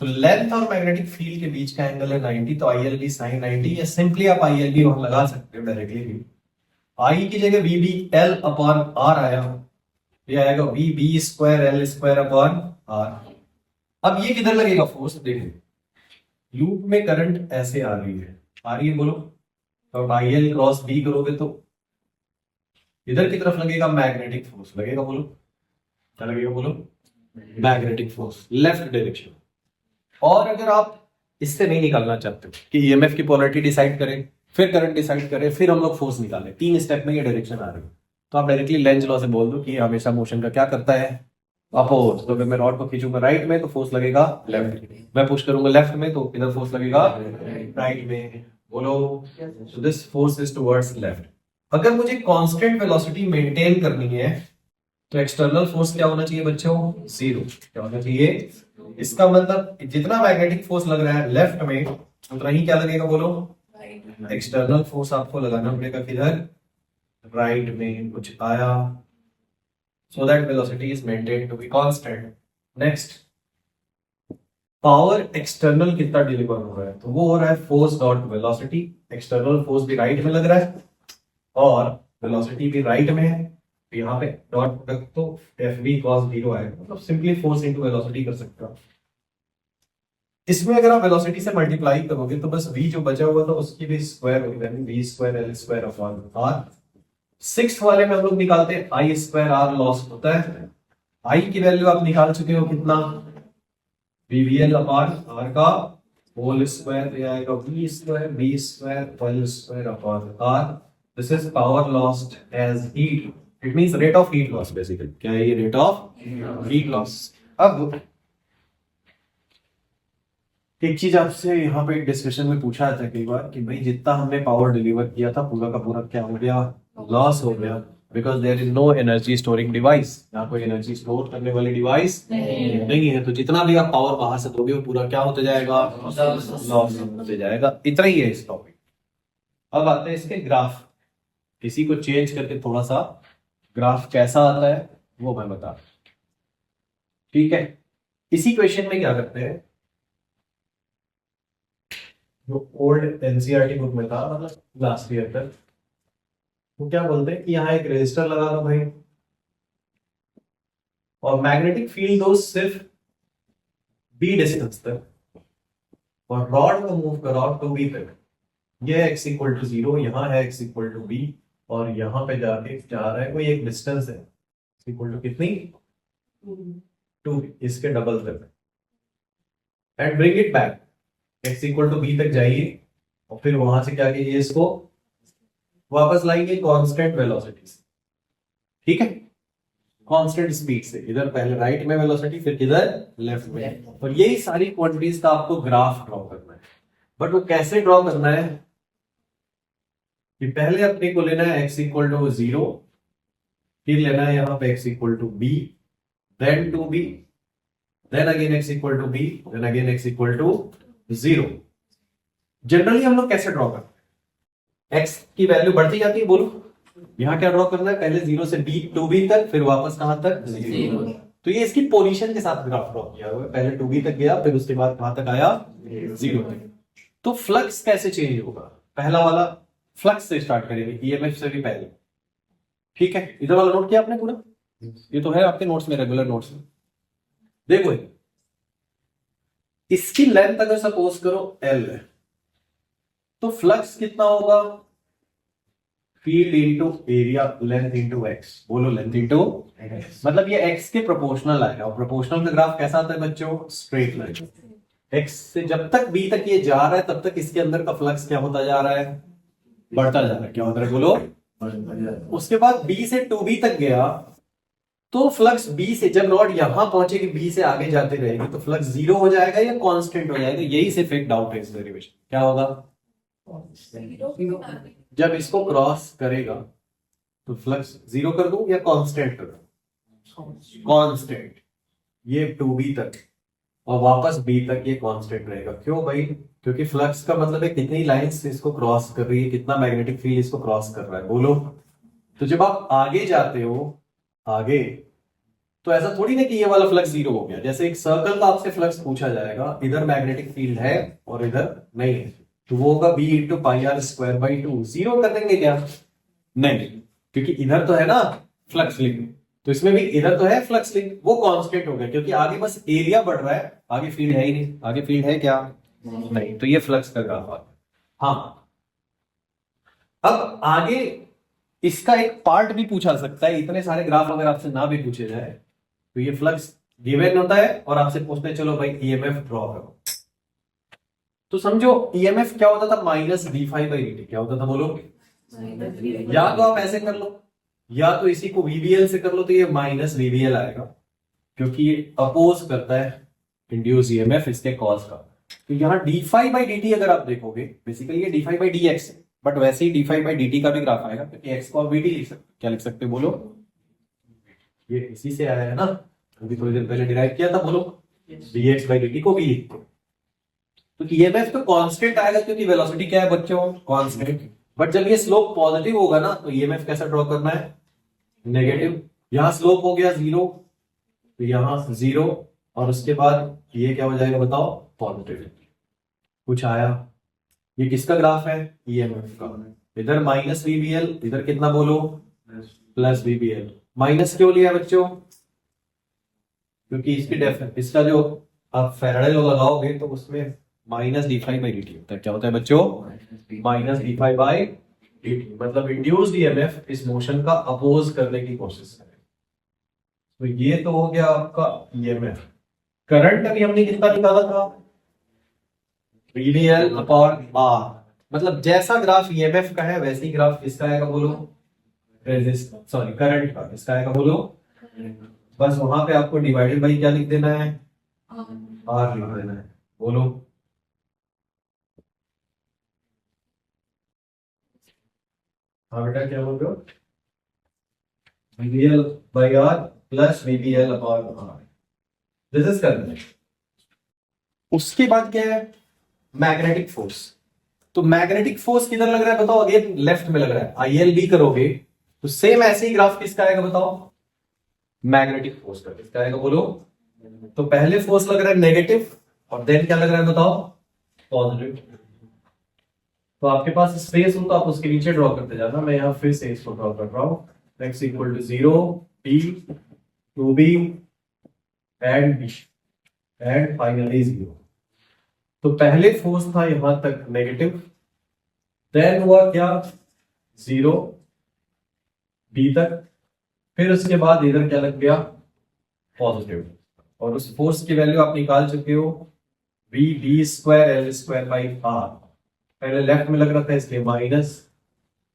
तो लेंथ और मैग्नेटिक फील्ड के बीच का एंगल है 90, तो ILB साइन 90, या सिंपली आप ILB वहां लगा सकते हो डायरेक्टली भी। I की जगह VBL अपॉन आर आया, ये आएगा VB square L square upon R. अब ये किधर लगेगा फोर्स, देखो लूप में करंट ऐसे आ रही है बोलो, तो IL क्रॉस B करोगे तो इधर की तरफ लगेगा मैग्नेटिक फोर्स, लगेगा बोलो, क्या लगेगा बोलो, मैग्नेटिक फोर्स लेफ्ट डायरेक्शन। और अगर आप इससे नहीं निकालना चाहते हो कि ईएमएफ की पोलैरिटी डिसाइड करें, फिर करंट डिसाइड करें, फिर हम लोग फोर्स निकालें, 3 स्टेप में ये डायरेक्शन आ रही है, तो आप डायरेक्टली लेंज लॉ से बोल दो कि हमेशा मोशन का क्या करता है, अपोज। तो अगर मैं रॉड को खींचूंगा राइट में तो फोर्स लगेगा लेफ्ट, मैं पुश करूंगा लेफ्ट में तो इधर फोर्स लगेगा राइट में, बोलो। So this force is towards left. अगर मुझे कांस्टेंट वेलोसिटी मेंटेन करनी है तो एक्सटर्नल फोर्स क्या होना चाहिए बच्चों, 0। क्या होना चाहिए, इसका मतलब जितना मैग्नेटिक फोर्स लग रहा है लेफ्ट में उतना ही क्या लगेगा बोलो, एक्सटर्नल फोर्स आपको लगाना पड़ेगा किधर, राइट में। कुछ आया, so that velocity is maintained to be constant. Next, power external कितना डिलीवर हो रहा है, तो वो हो रहा है force dot velocity. External force भी राइट में लग रहा है और वेलोसिटी भी राइट में है, तो यहाँ पे डॉट प्रोडक्ट तो FV cos 0 आएगा, मतलब सिंपली फोर्स इनटू वेलोसिटी कर सकते हो। इसमें अगर आप वेलोसिटी से मल्टीप्लाई करोगे तो बस v जो बचा हुआ था उसकी भी स्क्वायर होगी, यानी v square L square upon r। 6th वाले में हम लोग निकालते हैं I स्क्वायर R लॉस होता है, I की वैल्यू आप निकाल चुके हो कितना, VBL अपॉन R का होल स्क्वायर, तो आएगा V square B square L square upon R। This is power lost as heat, it means rate of heat loss basically. क्या है ये, रेट ऑफ हीट लॉस। अब एक चीज आपसे यहाँ पे डिस्कशन में पूछा था कई बार कि भाई जितना हमने पावर डिलीवर किया था पूरा का पूरा क्या हो गया, लॉस हो गया, because there is no energy storing device. यहाँ कोई एनर्जी स्टोर करने वाली डिवाइस नहीं है, तो जितना भी आप पावर बाहर से दोगे वो पूरा क्या होते जाएगा, लॉस होते जाएगा। इतना ही है इस टॉपिक। अब आते हैं इसके ग्राफ, इसी को चेंज करके थोड़ा सा ग्राफ कैसा आता है वो मैं बता, ठीक है। इसी क्वेश्चन में क्या करते हैं, जो ओल्ड एनसीईआरटी बुक में था मतलब लास्ट ईयर तक, वो क्या बोलते हैं कि यहाँ एक रेजिस्टर लगा दो भाई और मैग्नेटिक फील्ड दो सिर्फ B डिस्टेंस तक, और रॉड को मूव करो टू B तक। ये है x इक्वल टू 0, यहाँ है x इक्वल टू B, और यहाँ पे जाके जा रहा है कोई एक डिस्टेंस है x इक्वल टू कितनी, 2, इसके डबल तक, and bring it back x equal to B तक जाइए और फिर वहां से क्या कीजिए, इसको वापस लाएंगे कांस्टेंट वेलोसिटी से, ठीक है, कांस्टेंट स्पीड से। इधर पहले राइट में वेलोसिटी, फिर इधर लेफ्ट में, और यही सारी क्वांटिटीज का आपको ग्राफ ड्रॉ करना है। बट वो कैसे ड्रॉ करना है कि पहले अपने को लेना है x इक्वल टू 0, फिर लेना है यहाँ पे x equal to b, then two b, then again x equal to b, then again x equal to 0। Generally हम लोग कैसे ड्रॉ करते हैं, x की वैल्यू बढ़ती जाती है, बोलो यहाँ क्या ड्रॉ करना है, पहले 0 से b टू b तक, फिर वापस कहां तक, 0। तो ये इसकी पोजीशन के साथ ग्राफ ड्रॉ किया हुआ है, पहले 2b तक गया, फिर उसके बाद कहां तक आया, 0 तक। तो फ्लक्स कैसे चेंज होगा, पहला वाला फ्लक्स से स्टार्ट करेंगे, ईएमएफ से भी पहले, ठीक है। इधर वाला नोट किया आपने पूरा, ये तो है आपके नोट्स में, रेगुलर नोट्स में। देखो इसकी लेंथ अगर सपोज करो L है, तो फ्लक्स कितना होगा, field into area, length into x, बोलो लेंथ इंटू, मतलब ये एक्स के प्रोपोर्शनल आएगा। और प्रोपोर्शनल का ग्राफ कैसा आता है बच्चों, स्ट्रेट लाइन। एक्स से जब तक बी तक ये जा रहा है, तब तक इसके अंदर का फ्लक्स क्या होता जा रहा है, बढ़ता जा रहा है। क्या होता है बोलो, उसके बाद बी से टू बी तक गया, तो फ्लक्स बी से, जब रॉड यहां पहुंचेगी, बी से आगे जाते रहेगी, तो फ्लक्स 0 हो जाएगा या कांस्टेंट हो जाएगा, यही से फेक डाउट है इस डेरिवेशन। क्या होगा, जब इसको क्रॉस करेगा तो फ्लक्स 0 कर दूं या कांस्टेंट कर दूं, कांस्टेंट, ये टू बी तक और वापस बी तक ये कांस्टेंट रहेगा। क्यों भाई, क्योंकि फ्लक्स का मतलब है कितनी लाइंस इसको क्रॉस कर रही है, कितना मैग्नेटिक फील्ड इसको क्रॉस कर रहा है, बोलो। तो जब आप आगे जाते हो, आगे, तो ऐसा थोड़ी ना कि ये वाला फ्लक्स 0 हो गया। जैसे एक सर्कल का आपसे फ्लक्स पूछा जाएगा, इधर मैग्नेटिक फील्ड है और इधर नहीं है, तो वो होगा b into pi R square by 2। 0 कर देंगे क्या, नहीं, क्योंकि इधर तो है ना फ्लक्स लिंक, तो इसमें भी इधर तो है फ्लक्स लिंक, वो कांस्टेंट हो गया, क्योंकि आगे बस एरिया बढ़ रहा है, आगे फील्ड है ही नहीं। आगे फील्ड है क्या, नहीं, तो ये फ्लक्स का ग्राफ आ गया। हाँ, अब आगे इसका एक पार्ट भी पूछा सकता है। इतने सारे ग्राफ अगर आपसे ना भी पूछे जाए, तो ये फ्लक्स गिवन होता है और आपसे पूछते हैं चलो भाई ईएमएफ ड्रॉ करो, तो समझो ईएमएफ क्या होता था, minus D phi by D. क्या होता था बोलो, या तो आप ऐसे कर लो, या तो इसी को वीबीएल से कर लो, तो ये माइनस वीबीएल आएगा, क्योंकि ये अपोज करता है इंड्यूस ईएमएफ इसके कॉज का। तो यहाँ D phi by D T अगर आप देखोगे, बेसिकली ये D phi by D X है, बट वैसे ही D phi by D T का भी ग्राफ आएगा, क्योंकि एक्स को आप वीटी लिख सकते, क्या लिख सकते बोलो, ये इसी से आया है ना, अभी थोड़ी देर पहले डिराइव किया था, बोलो D x by D T को भी लिखते। तो ईएमएफ तो कांस्टेंट आएगा, क्योंकि वेलोसिटी क्या है बच्चों, कांस्टेंट। बट जब ये स्लोप पॉजिटिव होगा ना, तो ईएमएफ कैसा ड्रॉ करना है, नेगेटिव। यहां स्लोप हो गया 0, तो यहां 0, और उसके बाद ये क्या हो जाएगा बताओ, पॉजिटिव। कुछ आया, ये किसका ग्राफ है, ईएमएफ का। इधर माइनस वीबीएल, इधर कितना बोलो, प्लस वीबीएल। माइनस क्यों लिया बच्चों, क्योंकि इसका जो आप फैराडे लॉ लगाओगे, तो उसमें minus D phi by D T होता है। क्या होता है बच्चों, minus D phi by D T, मतलब इंड्यूस्ड ईएमएफ इस मोशन का अपोज करने की कोशिश करे। तो ये तो हो गया आपका ईएमएफ। करंट अभी हमने कितना निकाला था, VDL अपॉन R, मतलब जैसा ग्राफ ईएमएफ का है वैसी ग्राफ किसका आएगा बोलो, करंट का किसका आएगा बोलो। बस वहां पे आपको डिवाइडेड बाई क्या लिख देना है, R लिख देना है, बोलो। हाँ बेटा क्या बोल रहे हो, VDL by R plus VBL upon R, this is current. उसके बाद क्या है, मैग्नेटिक फोर्स। तो मैग्नेटिक फोर्स किधर लग रहा है बताओ, अगेन लेफ्ट में लग रहा है। ILB करोगे तो सेम ऐसे ही ग्राफ किसका आएगा बताओ, मैग्नेटिक फोर्स का। किसका आएगा बोलो, तो पहले फोर्स लग रहा है नेगेटिव, और देन क्या लग रहा है बताओ, पॉजिटिव। तो आपके पास स्पेस हो तो आप उसके नीचे ड्रॉ करते जाना, मैं यहाँ फिर से इसको ड्रॉ कर रहा हूं। x equal to 0, P, 2B and B and finally 0। तो पहले फोर्स था यहां तक नेगेटिव, देन हुआ क्या 0 B तक, फिर उसके बाद इधर क्या लग गया, पॉजिटिव। और उस फोर्स की वैल्यू आप निकाल चुके हो, VB square L square by R। पहले लेफ्ट में लग रहा था इसलिए माइनस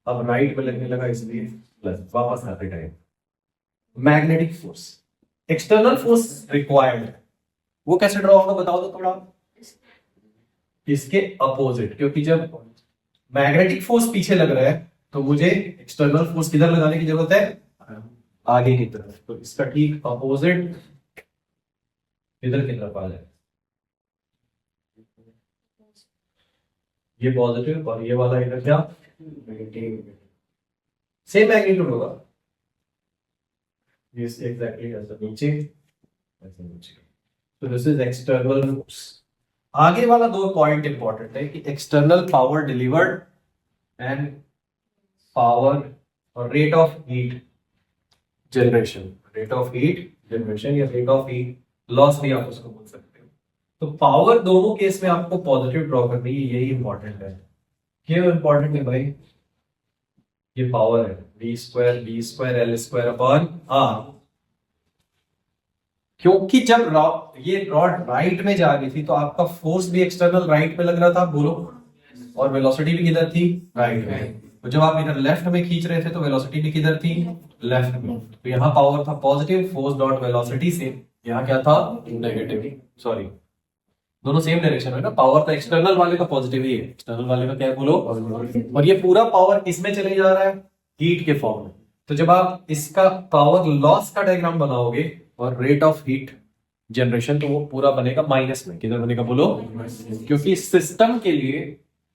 अब राइट में लगने लगा इसलिए प्लस, वापस आते time. Magnetic force, external force required, वो कैसे ड्रॉ होगा बताओ तो थोड़ा। इसके अपोजिट, क्योंकि जब मैग्नेटिक फोर्स पीछे लग रहा है तो मुझे एक्सटर्नल फोर्स किधर लगाने की जरूरत है, आगे की तरफ। तो इसका ठीक अपोजिट इधर की तरफ आ जाए, ये पॉजिटिव और ये वाला इधर क्या नेगेटिव, सेम मैग्नीट्यूड होगा। Yes, exactly as the नीचे ऐसे नीचे। तो दिस इज एक्सटर्नल फोर्स। आगे वाला दो पॉइंट इंपॉर्टेंट है कि external power delivered and power और rate of heat generation, rate of heat generation या रेट ऑफ हीट लॉस भी आप उसको बोल सकते हो। तो पावर दोनों केस में आपको पॉजिटिव ड्रॉ करनी है, यही इंपॉर्टेंट है। क्यों इंपॉर्टेंट है भाई, ये पावर है v square L square upon R. क्योंकि जब ये रॉड राइट में जा रही थी तो आपका फोर्स भी एक्सटर्नल राइट में लग रहा था, बोलो, और वेलोसिटी भी किधर थी, राइट में। तो जब आप इधर लेफ्ट में खींच रहे थे तो वेलोसिटी भी किधर थी, लेफ्ट में। तो यहाँ पावर था पॉजिटिव, फोर्स डॉट वेलोसिटी से यहाँ क्या था, नेगेटिव। सॉरी, दोनों सेम डायरेक्शन में ना, पावर तो एक्सटर्नल वाले का पॉजिटिव ही है, एक्सटर्नल वाले का क्या है बोलो, और ये पूरा पावर किसमें चले जा रहा है, हीट के फॉर्म में। तो जब आप इसका पावर लॉस का डायग्राम बनाओगे और रेट ऑफ हीट जनरेशन, तो वो पूरा बनेगा माइनस में। किधर बनेगा बोलो, क्योंकि सिस्टम के लिए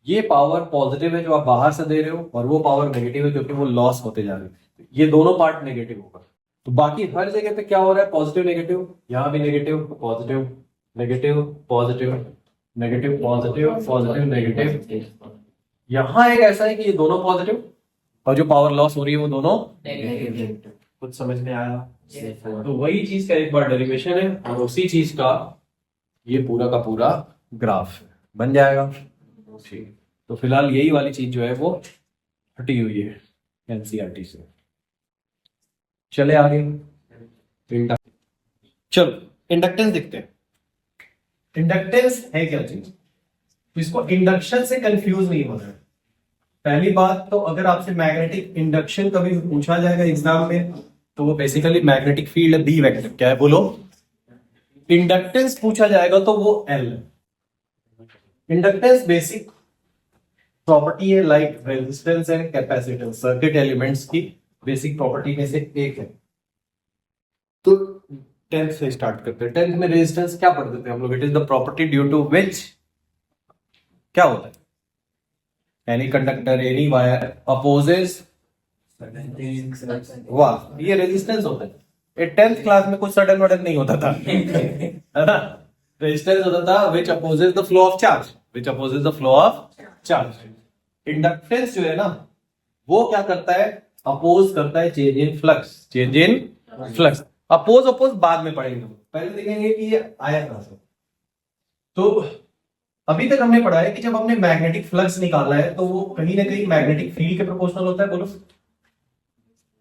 ये पावर पॉजिटिव है जो आप बाहर से दे रहे हो, और वो पावर नेगेटिव है क्योंकि वो लॉस होते जा रहे हैं। ये दोनों पार्ट नेगेटिव होगा। तो बाकी हर जगह पे क्या हो रहा है, पॉजिटिव नेगेटिव, यहाँ भी negative positive negative positive negative positive positive negative. यहां एक ऐसा है कि ये दोनों पॉजिटिव और जो पावर लॉस हो रही है वो दोनों नेगेटिव। कुछ समझ में आया? तो वही चीज का एक बार डेरिवेशन है और उसी चीज का ये पूरा का पूरा ग्राफ बन जाएगा। ठीक, तो फिलहाल यही वाली चीज जो है वो हटी हुई है एनसीईआरटी से। चले आगे, चलो इंडक्टेंस देखते हैं। इंडक्टेंस है क्या चीज, तो इसको इंडक्शन से कंफ्यूज नहीं होना है। पहली बात तो अगर आपसे मैग्नेटिक इंडक्शन कभी पूछा जाएगा एग्जाम में, तो वो बेसिकली मैग्नेटिक फील्ड है, बी वेक्टर क्या है बोलो। इंडक्टेंस पूछा जाएगा तो वो एल। इंडक्टेंस बेसिक प्रॉपर्टी है, like resistance and capacitance, circuit elements की बेसिक प्रॉपर्टी में से एक है। तो 10th से स्टार्ट करते हैं। 10th में रेजिस्टेंस क्या पढ़ते थे हम लोग, it is the property due to which क्या होता है, any conductor any wire opposes, वाह, ये रेजिस्टेंस होता है। 10th क्लास में कुछ सडन वडन नहीं होता था है ना। रेजिस्टेंस होता था which opposes the flow of charge, which opposes the flow of charge. Inductance जो है ना वो क्या करता है, अपोज करता है change in flux, change in flux. Oppose बाद में पढ़ेंगे, पहले देखेंगे कि ये आया कहां से। तो अभी तक हमने पढ़ा है कि जब हमने मैग्नेटिक फ्लक्स निकाला है तो वो कहीं ना कहीं मैग्नेटिक फील्ड के प्रोपोर्शनल होता है, बोलो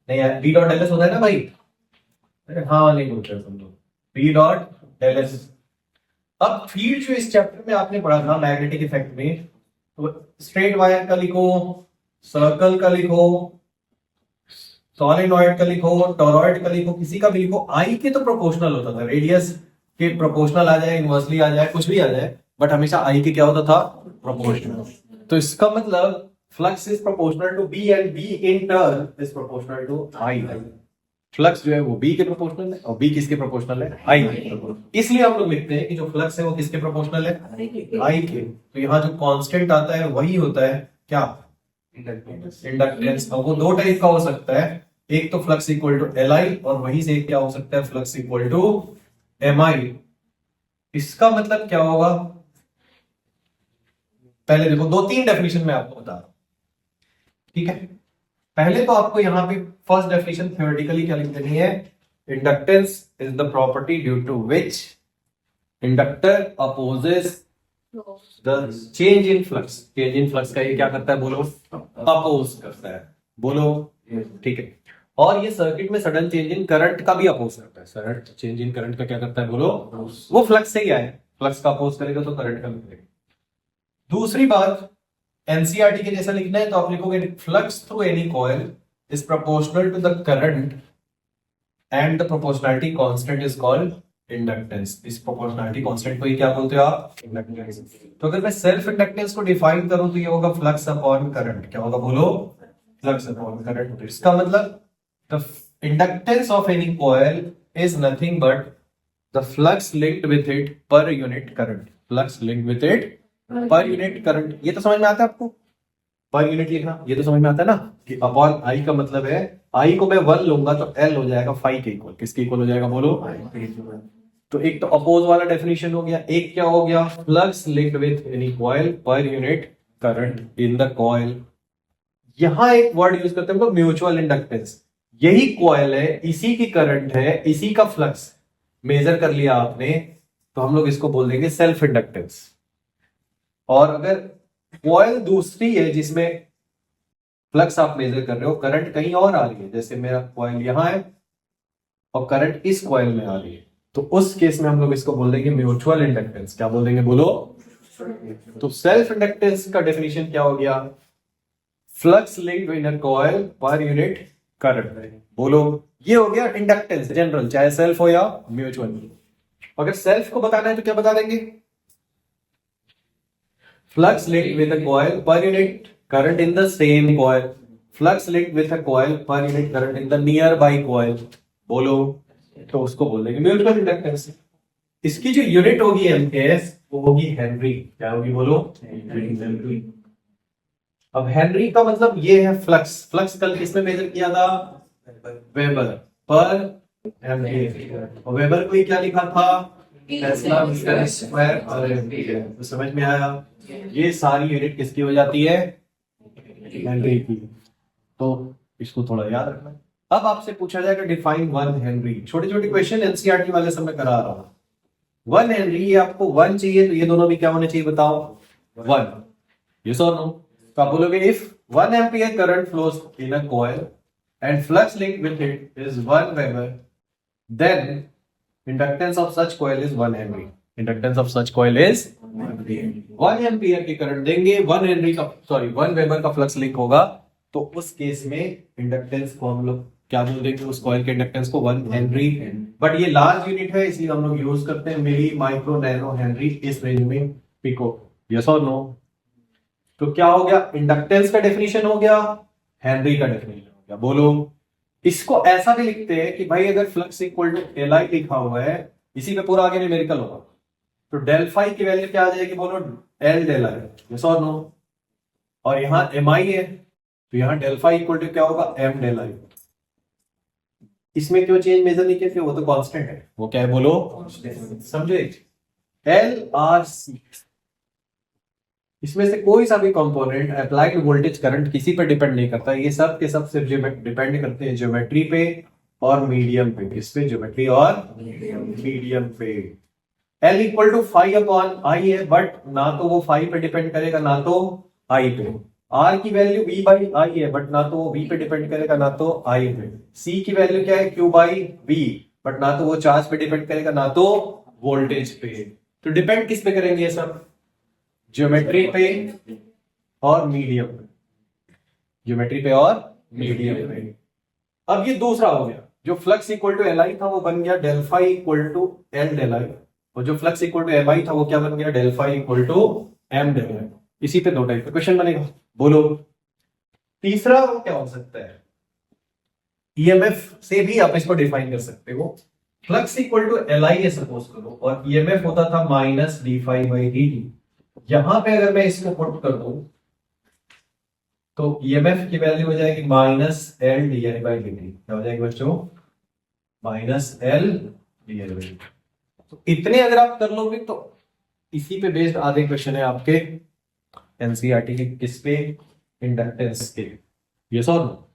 नहीं यार, बी डॉट एल एस होता है ना भाई। अरे हाँ, नहीं बोलते समझो, बी डॉट एल एस। अब फील्ड जो इस चैप्टर में आपने पढ़ा था मैग्नेटिक इफेक्ट में, तो स्ट्रेट वायर का लिखो, सर्कल का लिखो, सॉलिनॉइड का लिखो, टॉरॉइड का लिखो, किसी का भी लिखो, आई के तो प्रोपोर्शनल होता था, रेडियस के प्रोपोर्शनल आ जाए, इनवर्सली आ जाए, कुछ भी आ जाए, बट हमेशा आई के क्या होता था, प्रोपोर्शनल। तो इसका मतलब flux is proportional to B and B in turn is proportional to I. Flux जो है वो बी के प्रोपोर्शनल है और बी किसके प्रोपोर्शनल है, आई के। इसलिए हम लोग लिखते हैं कि जो फ्लक्स है वो किसके प्रोपोर्शनल है, आई के। तो यहाँ जो कांस्टेंट आता है वही होता है क्या, इंडक्टेंस। अब वो दो टाइप का हो सकता है, एक तो flux equal to L I और वहीं से क्या हो सकता है, flux equal to M I. इसका मतलब क्या होगा, पहले देखो, दो तीन डेफिनेशन में आपको बता रहा हूं, ठीक है। पहले तो आपको यहां पे फर्स्ट डेफिनेशन थ्योरेटिकली क्या लिख देनी है, inductance is the property due to which inductor opposes the change in flux. Change in flux का ये क्या करता है बोलो, अपोज करता है, बोलो, ठीक है। और ये सर्किट में सडन चेंज इन करंट का भी अपोज करता है। सडन चेंज इन करंट का क्या करता है बोलो, वो फ्लक्स से ही आए, फ्लक्स का अपोज करेगा तो करंट का भी करेगा। दूसरी बात, एनसीईआरटी के जैसा लिखना है तो आप लिखोगे flux through any coil is proportional to the current and the proportionality constant is called inductance. इस प्रोपोर्शनैलिटी कांस्टेंट को ही क्या बोलते हो आप? इंडक्टेंस। तो अगर मैं सेल्फ इंडक्टेंस को डिफाइन करूं तो ये होगा फ्लक्स अपॉन करंट। क्या होगा बोलो? Flux upon current. इसका मतलब the inductance of any coil is nothing but the flux linked with it per unit current. Flux linked with it per unit current. ये तो समझ में आता है आपको? पर यूनिट लिखना ये तो समझ में आता है ना कि अपॉन आई का मतलब है आई को मैं 1 लूंगा तो एल हो जाएगा फाई के इक्वल। किसके इक्वल हो जाएगा बोलो? तो एक तो अपोज वाला डेफिनेशन हो गया, एक क्या हो गया? Flux linked with any coil per unit current in the coil. यहां एक वर्ड यूज करते हैं हम लोग म्यूचुअल इंडक्टेंस। यही कॉइल है, इसी की करंट है, इसी का फ्लक्स मेजर कर लिया आपने तो हम लोग इसको बोल देंगे सेल्फ इंडक्टेंस। और अगर कॉइल दूसरी है जिसमें फ्लक्स आप मेजर कर रहे हो, करंट कहीं और आ रही है, जैसे मेरा कॉइल यहां है और करंट इस कॉइल में आ रही है, तो उस केस में हम लोग इसको बोल देंगे म्यूचुअल इंडक्टेंस। क्या बोल देंगे बोलो? तो सेल्फ इंडक्टेंस का डेफिनेशन क्या हो गया? Flux linked in a coil per unit current. बोलो, ये हो गया इंडक्टेंस जनरल, चाहे सेल्फ हो या म्यूचुअल। अगर सेल्फ को बताना है तो क्या बता देंगे? Flux linked with a coil per unit current in the same coil. Flux linked with a coil per unit current in the near by coil. बोलो, तो उसको बोल देंगे म्यूचुअल इंडक्टेंस। इसकी जो यूनिट होगी एम्पेयर्स वो होगी हेनरी। क्या होगी बोलो? हेनरी। अब हेनरी का मतलब ये है फ्लक्स। फ्लक्स कल किसमें मेजर किया था? वेबर पर एम्पियर। और वेबर को ही क्या लिखा था? टेस्ला मीटर स्क्वायर पर एम्पियर। तो समझ में आया? ये सारी यूनिट किसकी हो जाती है? हेनरी की। तो इसको थोड़ा याद रखना। अब आपसे पूछा जाएगा डिफाइन 1 हेनरी। छोटे छोटे क्वेश्चन एनसीईआरटी वाले से मैं करा रहा हूं। 1 हेनरी, ये आपको 1 चाहिए तो ये दोनों भी क्या होने चाहिए बताओ? 1। यस और नो? तो आप बोलोगे if 1 ampere current flows in a coil and flux linked with it is 1 weber, then inductance of such coil is 1 henry. Inductance of such coil is 1 ampere की करंट देंगे, 1 हेनरी का 1 weber का flux link होगा, तो उस case में inductance को हम लोग क्या बोल देंगे? उस कॉइल के इंडक्टेंस को 1 हेनरी। बट ये लार्ज यूनिट है इसलिए हम लोग यूज करते हैं मिली, माइक्रो, नैनो, हेनरी, इस रेंज में पिको। यस और नो? तो क्या हो गया? इंडक्टेंस का डेफिनेशन हो गया, हेनरी का डेफिनेशन हो गया। बोलो, इसको ऐसा भी लिखते हैं कि भाई अगर flux equal to L I लिखा हुआ है, इसी पे पूरा आगे न्यूमेरिकल होगा, तो डेल फाई की वैल्यू क्या आ जाएगी बोलो? L del I. यस और नो? और यहां एम आई है तो यहां डेल फाई इक्वल टू क्या होगा? M del I. इसमें क्यों चेंज मेजर नहीं किया? वो तो कांस्टेंट है। वो क्या है बोलो? समझे? L R C. इसमें से कोई सा भी कंपोनेंट अप्लाइड वोल्टेज करंट किसी पर डिपेंड नहीं करता। ये सब के सब सिर्फ डिपेंड करते हैं ज्योमेट्री पे और मीडियम पे। किस पे? ज्योमेट्री और मीडियम पे। L equal to phi upon I है, बट ना तो वो फाई पे डिपेंड करेगा ना तो आई पे। आर की वैल्यू वी बाई आई है, बट ना तो वो वी पे डिपेंड करेगा ना तो आई पे। सी की वैल्यू क्या है? क्यू बाई वी, बट ना तो वो चार्ज पे डिपेंड करेगा ना तो वोल्टेज पे। तो डिपेंड किस पे करेंगे ये सब? ज्योमेट्री पे और मीडियम पे। ज्योमेट्री पे और मीडियम पे। अब ये दूसरा हो गया, जो flux equal to L I था वो बन गया del phi equal to L del I, और जो flux equal to M I था वो क्या बन गया? Del phi equal to M del I. इसी पे 2 टाइप का क्वेश्चन बनेगा। बोलो, तीसरा वो क्या हो सकता है? ईएमएफ से भी आप इसको डिफाइन कर सकते हो। Flux equal to L I है सपोज करो, और ईएमएफ होता था minus D phi by D T. यहां पे अगर मैं इसको पुट कर दूं तो ईएमएफ की वैल्यू हो जाएगी minus L D I by D T. क्या हो जाएगी बच्चों? Minus L D I by D T. तो इतने अगर आप कर लोगे तो इसी पे बेस्ड आधे क्वेश्चन है आपके एनसीईआरटी के। किस पे? इंडक्टेंस के। यस और नो?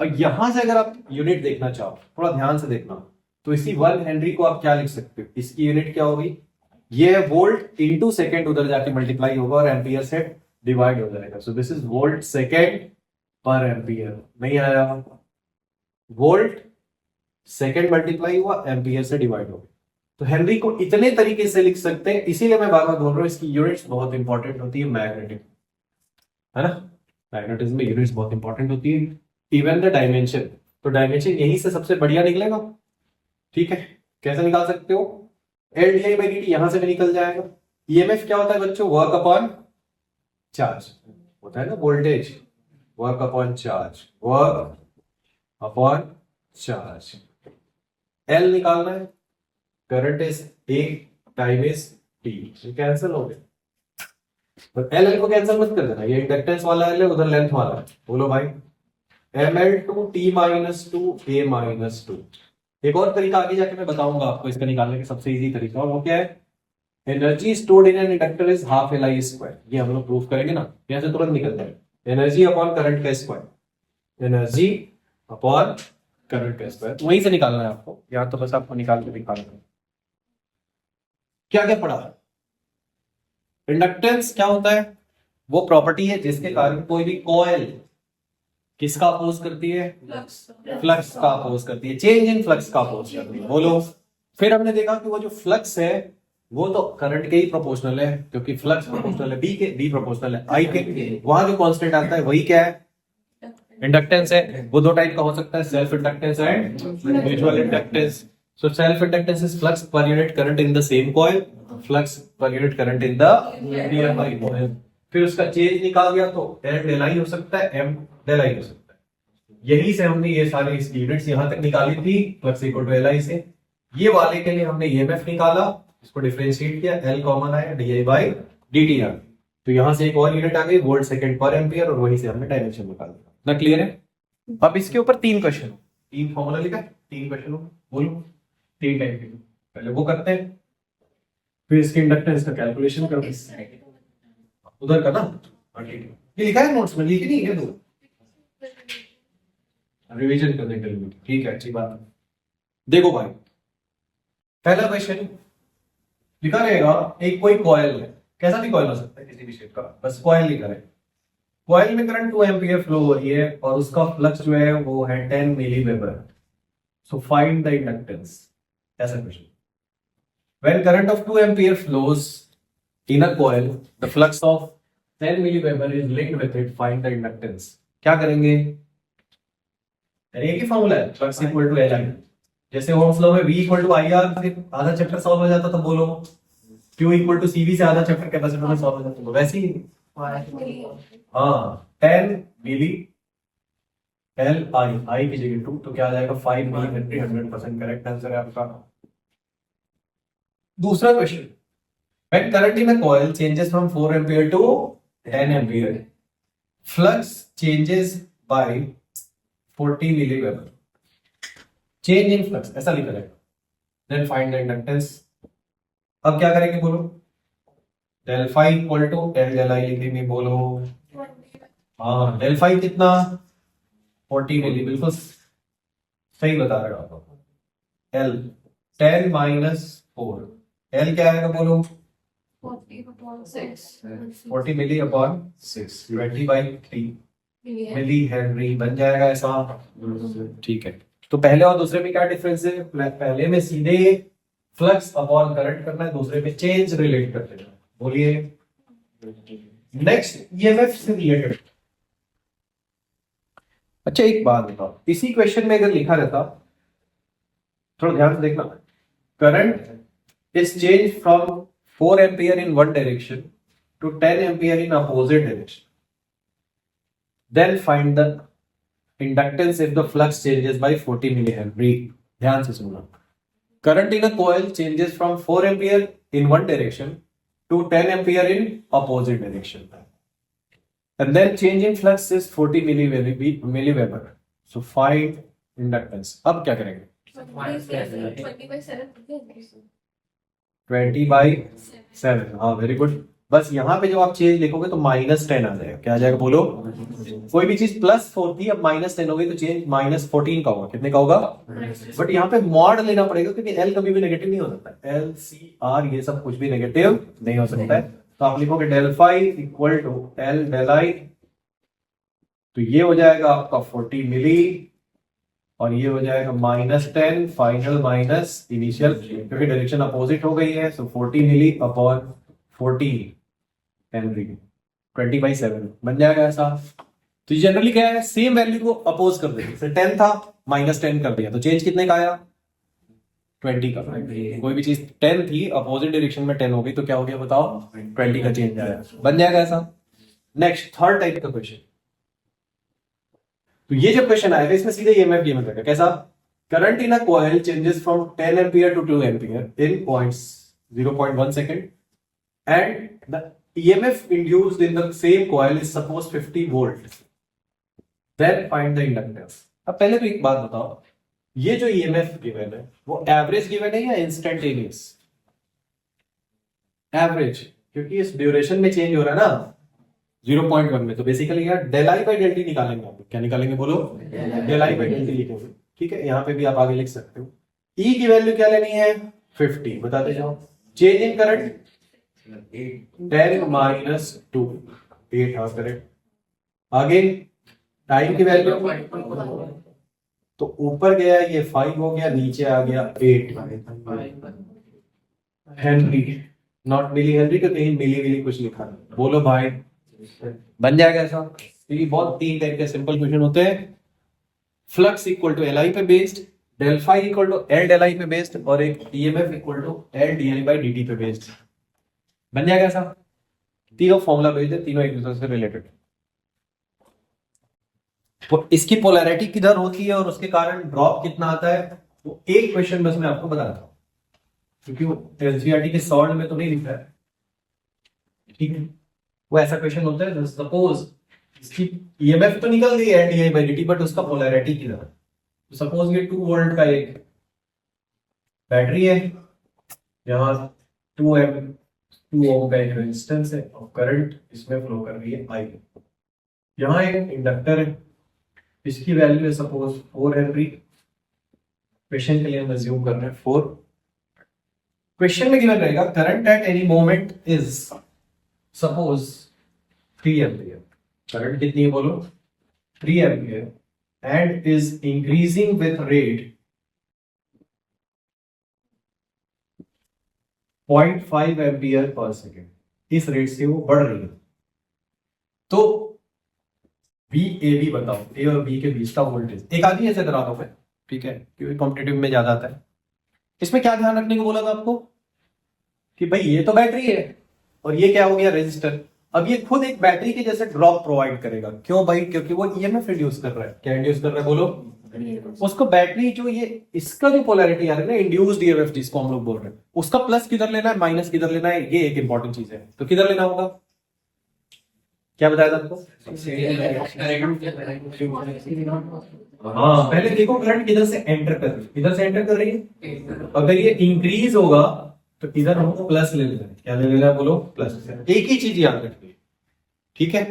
और यहां से अगर आप यूनिट देखना चाहो, थोड़ा ध्यान से देखना, तो इसी 1 हेनरी को आप क्या लिख सकते हो? इसकी यूनिट क्या होगी? ये वोल्ट इनटू सेकंड, उधर जाके मल्टीप्लाई होगा और एम्पियर से डिवाइड हो जाएगा। सो दिस इज वोल्ट सेकंड पर एम्पियर। नहीं आया? वोल्ट सेकंड मल्टीप्लाई हुआ, एम्पियर से डिवाइड हो गया। तो हेनरी को इतने तरीके से लिख सकते हैं, इसीलिए मैं बार बार बोल रहा हूं इसकी यूनिट्स बहुत इंपॉर्टेंट होती है मैग्नेटिक। है ना। मैग्नेटिज्म में यूनिट्स बहुत इंपॉर्टेंट होती है। इवन द डायमेंशन, तो डायमेंशन यहीं से सबसे बढ़िया निकलेगा। ठीक है, कैसे निकाल सकते हो, L D I by D T यहां से भी निकल जाएगा। ईएमएफ क्या होता है बच्चों, वर्क अपॉन चार्ज होता है ना, voltage work upon charge, work upon charge. L निकालना है, current is a, time is T, cancel हो गया। तो एल एल को कैंसिल मत कर देना, ये इंडक्टेंस वाला एल है, उधर लेंथ वाला है। बोलो भाई, M L two T minus two A minus two. एक और तरीका आगे जाके मैं बताऊंगा आपको इसका निकालने का, सबसे इजी तरीका, और वो क्या है, energy stored in an inductor is half L I square. ये हम लोग प्रूफ करेंगे ना, यहां से तुरंत निकल जाएगा। एनर्जी अपॉन करंट का स्क्वायर, एनर्जी अपॉन करंट का स्क्वायर, वहीं से निकालना है आपको, या तो बस आपको निकाल के दिखाना है। क्या क्या पढ़ा, इंडक्टेंस क्या होता है, वो प्रॉपर्टी है जिसके कारण कोई भी कॉइल किसका अपोज करती है, फ्लक्स का अपोज करती है, चेंज इन फ्लक्स का अपोज करती है। बोलो, फिर हमने देखा कि वो जो फ्लक्स है वो तो करंट के ही प्रोपोर्शनल है, क्योंकि फ्लक्स प्रोपोर्शनल है बी के, बी प्रोपोर्शनल है आई के। वहां जो कांस्टेंट आता है वही क्या है, इंडक्टेंस है। वो दो टाइप का हो सकता है, self inductance and mutual inductance. So self inductance is flux per unit current in the same coil, flux per unit current in the near by coil. फिर उसका चेंज निकाल दिया तो एल डेल आई हो सकता है, एम डेल आई हो सकता है। यही से हमने ये सारे इसकी यूनिट्स यहां तक निकाली थी, flux equal to L I से। ये वाले के लिए हमने ईएमएफ निकाला, इसको डिफरेंशिएट किया, एल कॉमन आया, D I by D T आ गई। तो यहां से एक और यूनिट आ गई, वोल्ट सेकंड पर एम्पियर, और वहीं से हमने डायमेंशन निकाल दिया ना। क्लियर है। अब इसके ऊपर तीन क्वेश्चन, तीन फॉर्मूला लिखा, तीन क्वेश्चन बोलो, तीन टाइप के, पहले वो करते हैं, फिर इसके इंडक्टेंस का कैलकुलेशन करते हैं। उधर का ना, हाँ, ठीक है, ये लिखा है नोट्स में, लिखी नहीं है, दो रिवीजन करने के लिए, ठीक है, अच्छी बात है। देखो भाई, पहला क्वेश्चन लिखा रहेगा, एक कोई कॉइल है, कैसा भी कॉइल हो सकता है, किसी भी शेप का, बस कॉइल लिखा है। कॉइल में करंट 2 एम्पीयर फ्लो हो रही है और उसका फ्लक्स जो है वो है 10 milli weber. So find the inductance, ऐसा question. When current of 2 ampere flows in a coil, the flux of 10 milli weber is linked with it, find the inductance. क्या करेंगे, एक ही फॉर्मूला है, flux equal to L I. जैसे ohm's law में V equal to I R से आधा chapter solve हो जाता, तो बोलो Q इक्वल टू CV से आधा चैप्टर कैपेसिटर में सॉल्व हो जाता, तो वैसे ही हाँ 10 मिली एल आई, आई की जगह 2, तो क्या आ जाएगा 5 मिली हेनरी। 100% करेक्ट आंसर है आपका। दूसरा question, when current in a coil changes from 4 ampere to 10 ampere, flux changes by 40 milli weber, change in flux, ऐसा लिखा रहेगा। Then find the inductance. अब क्या करेंगे बोलो, del phi equal to del del I लिखेंगे, बोलो हाँ, डेल फाई कितना, 40 मिली, बिल्कुल सही बता रहा हूं आपको। एल 10 माइनस 4, एल क्या आएगा बोलो, 40 मिली अपॉन 6, 20/3 मिली हेनरी बन जाएगा ऐसा। ठीक है, तो पहले और दूसरे में क्या डिफरेंस है, पहले में सीधे फ्लक्स अपॉन करंट करना है, दूसरे में चेंज रिलेट कर देना। बोलिए नेक्स्ट, ईएमएफ से रिलेटेड। अच्छा एक बात बताओ, इसी क्वेश्चन में अगर लिखा रहता, थोड़ा ध्यान से देखना, current is change from 4 ampere in one direction to 10 ampere in opposite direction, then find the inductance if the flux changes by 40 milli henry. ध्यान से सुनना, current in a coil changes from 4 ampere in one direction to 10 ampere in opposite direction, and then change in flux is 40 milliweber. So find inductance. अब क्या करेंगे, 20/7, हाँ very good. बस यहाँ पे जो आप चेंज लिखोगे तो -10 आ जाएगा, क्या आ जाएगा बोलो, कोई भी चीज +4 थी, अब -10 हो गई, तो चेंज -14 का होगा, कितने का होगा, बट यहाँ पे मॉड लेना पड़ेगा, क्योंकि एल कभी भी नेगेटिव नहीं हो सकता, एल सी आर ये सब कुछ भी नेगेटिव नहीं हो सकता है। तो आप लिखोगे del phi equal to L del I, तो ये हो जाएगा आपका 40 मिली, और ये हो जाएगा -10 फाइनल माइनस इनिशियल, क्योंकि डायरेक्शन अपोजिट हो गई है, सो 40 मिली अपॉन 40 हेनरी। 20/7 बन जाएगा ऐसा। तो जनरली क्या है, सेम वैल्यू को अपोज कर देंगे। फिर 10 था, -10 कर दिया, तो चेंज कितने का आया? 20 का। कोई भी चीज 10 थी, अपोजिट डायरेक्शन में 10 हो गई, तो क्या हो गया बताओ? 20 का चेंज आया। बन जाएगा ऐसा। नेक्स्ट थर्ड टाइप का क्वेश्चन। तो ये जब क्वेश्चन आएगा इसमें सीधे ईएमएफ गिवन रहेगा। कैसा? Current in a coil changes from 10 ampere to 2 ampere in points 0.1 second and the EMF induced in the same coil is suppose 50 volt. Then find the inductance. अब पहले तो एक बात बताओ, ये जो EMF गिवन है वो एवरेज गिवन है या इंस्टेंटेनियस? एवरेज, क्योंकि इस ड्यूरेशन में चेंज हो रहा है ना 0.1 में, तो बेसिकली यार del I by del T निकालेंगे। आप क्या निकालेंगे बोलो? Del I by del T लिखेंगे। ठीक है, यहाँ पे भी आप आगे लिख सकते हो। E की वैल्यू क्या लेनी है? 50। बताते जाओ। चेंज इन करंट 10 -2 8 हाँ करेक्ट। आगे टाइम की वैल्यू, तो ऊपर गया ये 5 हो गया, नीचे आ गया 8 हेनरी, नॉट मिली हेनरी, तो कहीं मिली विली कुछ लिखा है। बोलो भाई, बन जाएगा ऐसा। तो ये बहुत 3 टाइप के सिंपल क्वेश्चन होते हैं। Flux equal to L I पे based, del phi equal to L del I पे बेस्ड, और एक EMF equal to L D I by D T पे बेस्ड। बन जाएगा ऐसा। तीनों फॉर्मूला भेज दे, तीनों एक दूसरे से रिलेटेड। तो इसकी पोलैरिटी किधर होती है और उसके कारण ड्रॉप कितना आता है, वो एक क्वेश्चन बस मैं आपको बताता हूं, क्योंकि वो एनसीईआरटी के सॉल्व में तो नहीं लिखा है। ठीक है, वो ऐसा क्वेश्चन होता है, सपोज इसकी ईएमएफ तो निकल गई है डीआई बाई डी, बट उसका पोलैरिटी किधर है। तो सपोज ये 2 वोल्ट का एक बैटरी है, यहां 2 ओम का एक रेजिस्टेंस है और करंट इसमें फ्लो कर रही है आई। यहां एक इंडक्टर है, इसकी वैल्यू है सपोज 4 हेनरी। क्वेश्चन के लिए हम अज्यूम कर रहे हैं 4। क्वेश्चन में गिवन रहेगा current at any moment is suppose 3 ampere. Current कितनी है बोलो? 3 ampere and is increasing with rate 0.5 ampere per second. इस रेट से वो बढ़ रही है। तो बी ए बी बताओ, ए और बी के बीच का वोल्टेज। एक आदमी ऐसे करा दो, ठीक है, क्योंकि कॉम्पिटेटिव में ज्यादा आता है। इसमें क्या ध्यान रखने को बोला था आपको कि भाई ये तो बैटरी है और ये क्या हो गया? रेजिस्टर। अब ये खुद एक बैटरी के जैसे ड्रॉप प्रोवाइड करेगा। क्यों भाई? क्योंकि वो ईएमएफ इंड्यूस कर रहा है। क्या इंड्यूस कर रहा है बोलो? उसको बैटरी जो ये इसका जो पोलैरिटी आ रही है ना, इंड्यूस्ड ईएमएफ जिसको हम लोग बोल रहे हैं, उसका प्लस किधर लेना है, माइनस किधर लेना है, ये एक इंपॉर्टेंट चीज है। तो किधर लेना होगा? क्या बताया था आपको? हाँ, पहले देखो करंट किधर से एंटर कर रही है, किधर से एंटर कर रही है। अगर ये इंक्रीज होगा तो इधर हमको प्लस ले लेना है। क्या ले लेना है बोलो? प्लस। एक ही चीज याद रखिए, ठीक है।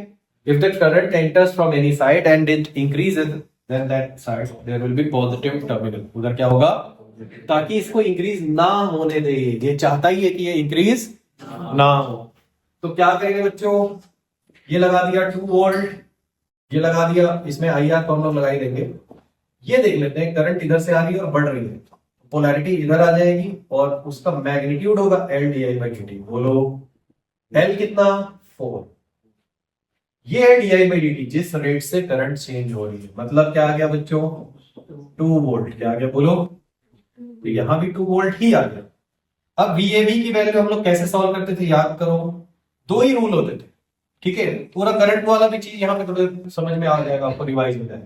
If the current enters from any side and it increases, then that side there will be positive terminal. उधर क्या होगा? ताकि इसको इंक्रीज ना होने दे। ये चाहता ही है कि ये इंक्रीज ना हो। तो क्या करेंगे बच्चों? ये लगा दिया 2 वोल्ट, ये लगा दिया, इसमें आई आर तो हम लोग लगा ही देंगे। ये देख लेते हैं करंट इधर से आ रही है और बढ़ रही है, पोलैरिटी इधर आ जाएगी और उसका मैग्नीट्यूड होगा L D I by D T. बोलो एल कितना? 4। ये है D I by D T, जिस रेट से करंट चेंज हो रही है। मतलब क्या आ गया बच्चों? 2 वोल्ट। क्या आ गया बोलो? तो यहां भी 2 वोल्ट ही आ गया। अब वीएवी की वैल्यू हम लोग कैसे सॉल्व करते थे याद करो। 2 ही रूल होते थे, ठीक है। पूरा करंट वाला भी चीज यहाँ पे थोड़ा समझ में आ जाएगा आपको, रिवाइज हो जाएगा।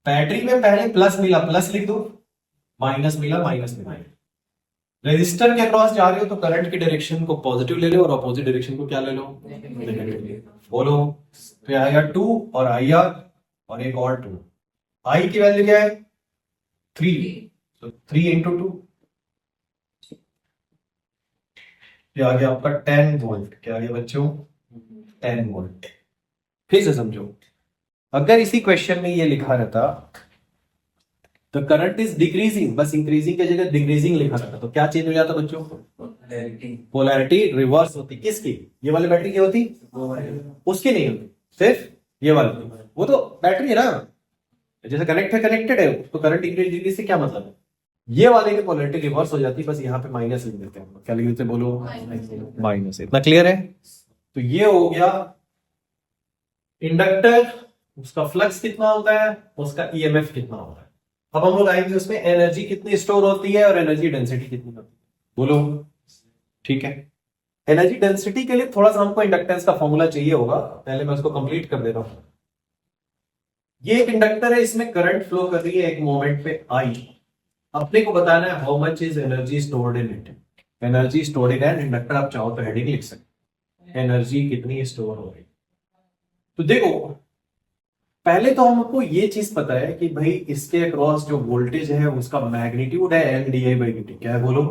बैटरी में पहले प्लस मिला, प्लस लिख दो, माइनस मिला, माइनस लिखा। रेजिस्टर के अक्रॉस जा रहे हो तो करंट की डायरेक्शन को पॉजिटिव ले लो और अपोजिट डायरेक्शन को क्या ले लो? नेगेटिव। बोलो, तो आएगा 2 और आई आर और एक और 2। आई की वैल्यू क्या है? 3, तो 3 इंटू 2 ये आ गया आपका 10 वोल्ट। क्या आ गया बच्चों? 10 वोल्ट। फिर से समझो, अगर इसी क्वेश्चन में ये लिखा रहता तो करंट इज डिक्रीजिंग, बस इंक्रीजिंग की जगह डिक्रीजिंग लिखा रहता, तो क्या चेंज हो जाता बच्चों? पोलैरिटी रिवर्स होती। किसकी? ये वाली बैटरी की होती? उसकी नहीं होती, सिर्फ ये वाली। वो तो बैटरी है ना, जैसे कनेक्ट है, कनेक्टेड है, तो करंट इंक्रीज डिक्रीज से क्या मतलब है? ये वाले की पोलैरिटी रिवर्स हो जाती, बस यहाँ पे माइनस लिख देते हैं। क्या लिख देते बोलो? माइनस। इतना क्लियर है? तो ये हो गया इंडक्टर, उसका फ्लक्स कितना होता है, उसका ईएमएफ कितना होता है। अब हम लोग आएंगे उसमें एनर्जी कितनी स्टोर होती है और एनर्जी डेंसिटी कितनी होती है। बोलो, ठीक है। एनर्जी डेंसिटी के लिए थोड़ा सा हमको इंडक्टेंस का फॉर्मूला चाहिए होगा, पहले मैं उसको कंप्लीट कर दे रहा हूं। ये एक इंडक्टर है, इसमें करंट फ्लो कर रही है एक मोमेंट पे आई। अपने को बताना है how much is energy stored in it. Energy stored in an inductor, आप चाहो तो हेडिंग लिख सकते, एनर्जी कितनी स्टोर हो रही। तो देखो, पहले तो हमको ये चीज पता है कि भाई इसके अक्रॉस जो वोल्टेज है उसका मैग्नीट्यूड है L D I by D T, क्या है बोलो,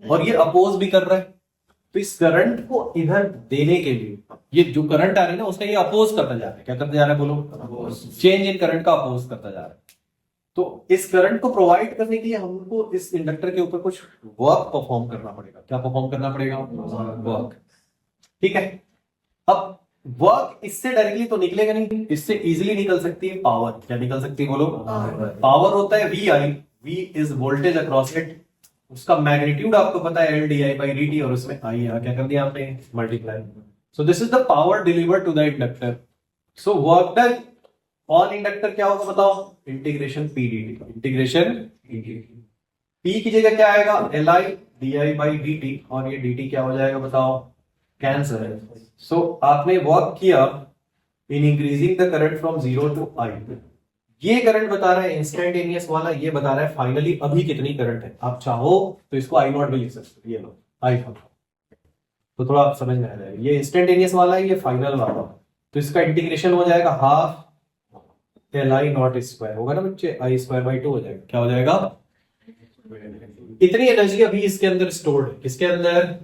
और ये अपोज भी कर रहा है। तो इस करंट को इधर देने के लिए ये जो करंट आ रही है ना उसका ये अपोज करता जा रहा है। क्या करता जा रहा है बोलो, चेंज इन करंट का अपोज करता जा रहा है। तो इस करंट को प्रोवाइड करने के लिए हमको इस इंडक्टर के ऊपर कुछ वर्क परफॉर्म करना पड़ेगा। क्या परफॉर्म करना पड़ेगा, वर्क, ठीक है। अब वर्क इससे डायरेक्टली तो निकलेगा नहीं, इससे इजीली निकल सकती है पावर। क्या निकल सकती है बोलो, पावर होता है V I, V is voltage across it, उसका मैग्नीट्यूड आपको पता है L D I by D T, और उसमें आई यहाँ क्या कर दिया आपने, multiply. So this is the power delivered to the inductor. So work done on inductor क्या होगा बताओ, integration P D T. Integration P की जगह क्या आएगा, L I D I by D T, और ये डी टी क्या हो जाएगा बताओ, कैंसर है। सो आपने वर्क किया in increasing the current from 0 to I. ये करंट बता रहा है इंस्टेंटेनियस वाला, ये बता रहा है फाइनली अभी कितनी करंट है। आप चाहो तो इसको आई नॉट भी लिख सकते हो, ये लो आई नॉट, तो थोड़ा आप समझ में आ जाएगा। ये इंस्टेंटेनियस वाला है, ये फाइनल वाला, तो इसका इंटीग्रेशन हो जाएगा half L I not square होगा ना बच्चे, आई स्क्वायर बाई 2 हो जाएगा। क्या हो जाएगा, इतनी एनर्जी अभी इसके अंदर स्टोर्ड है, किसके अंदर,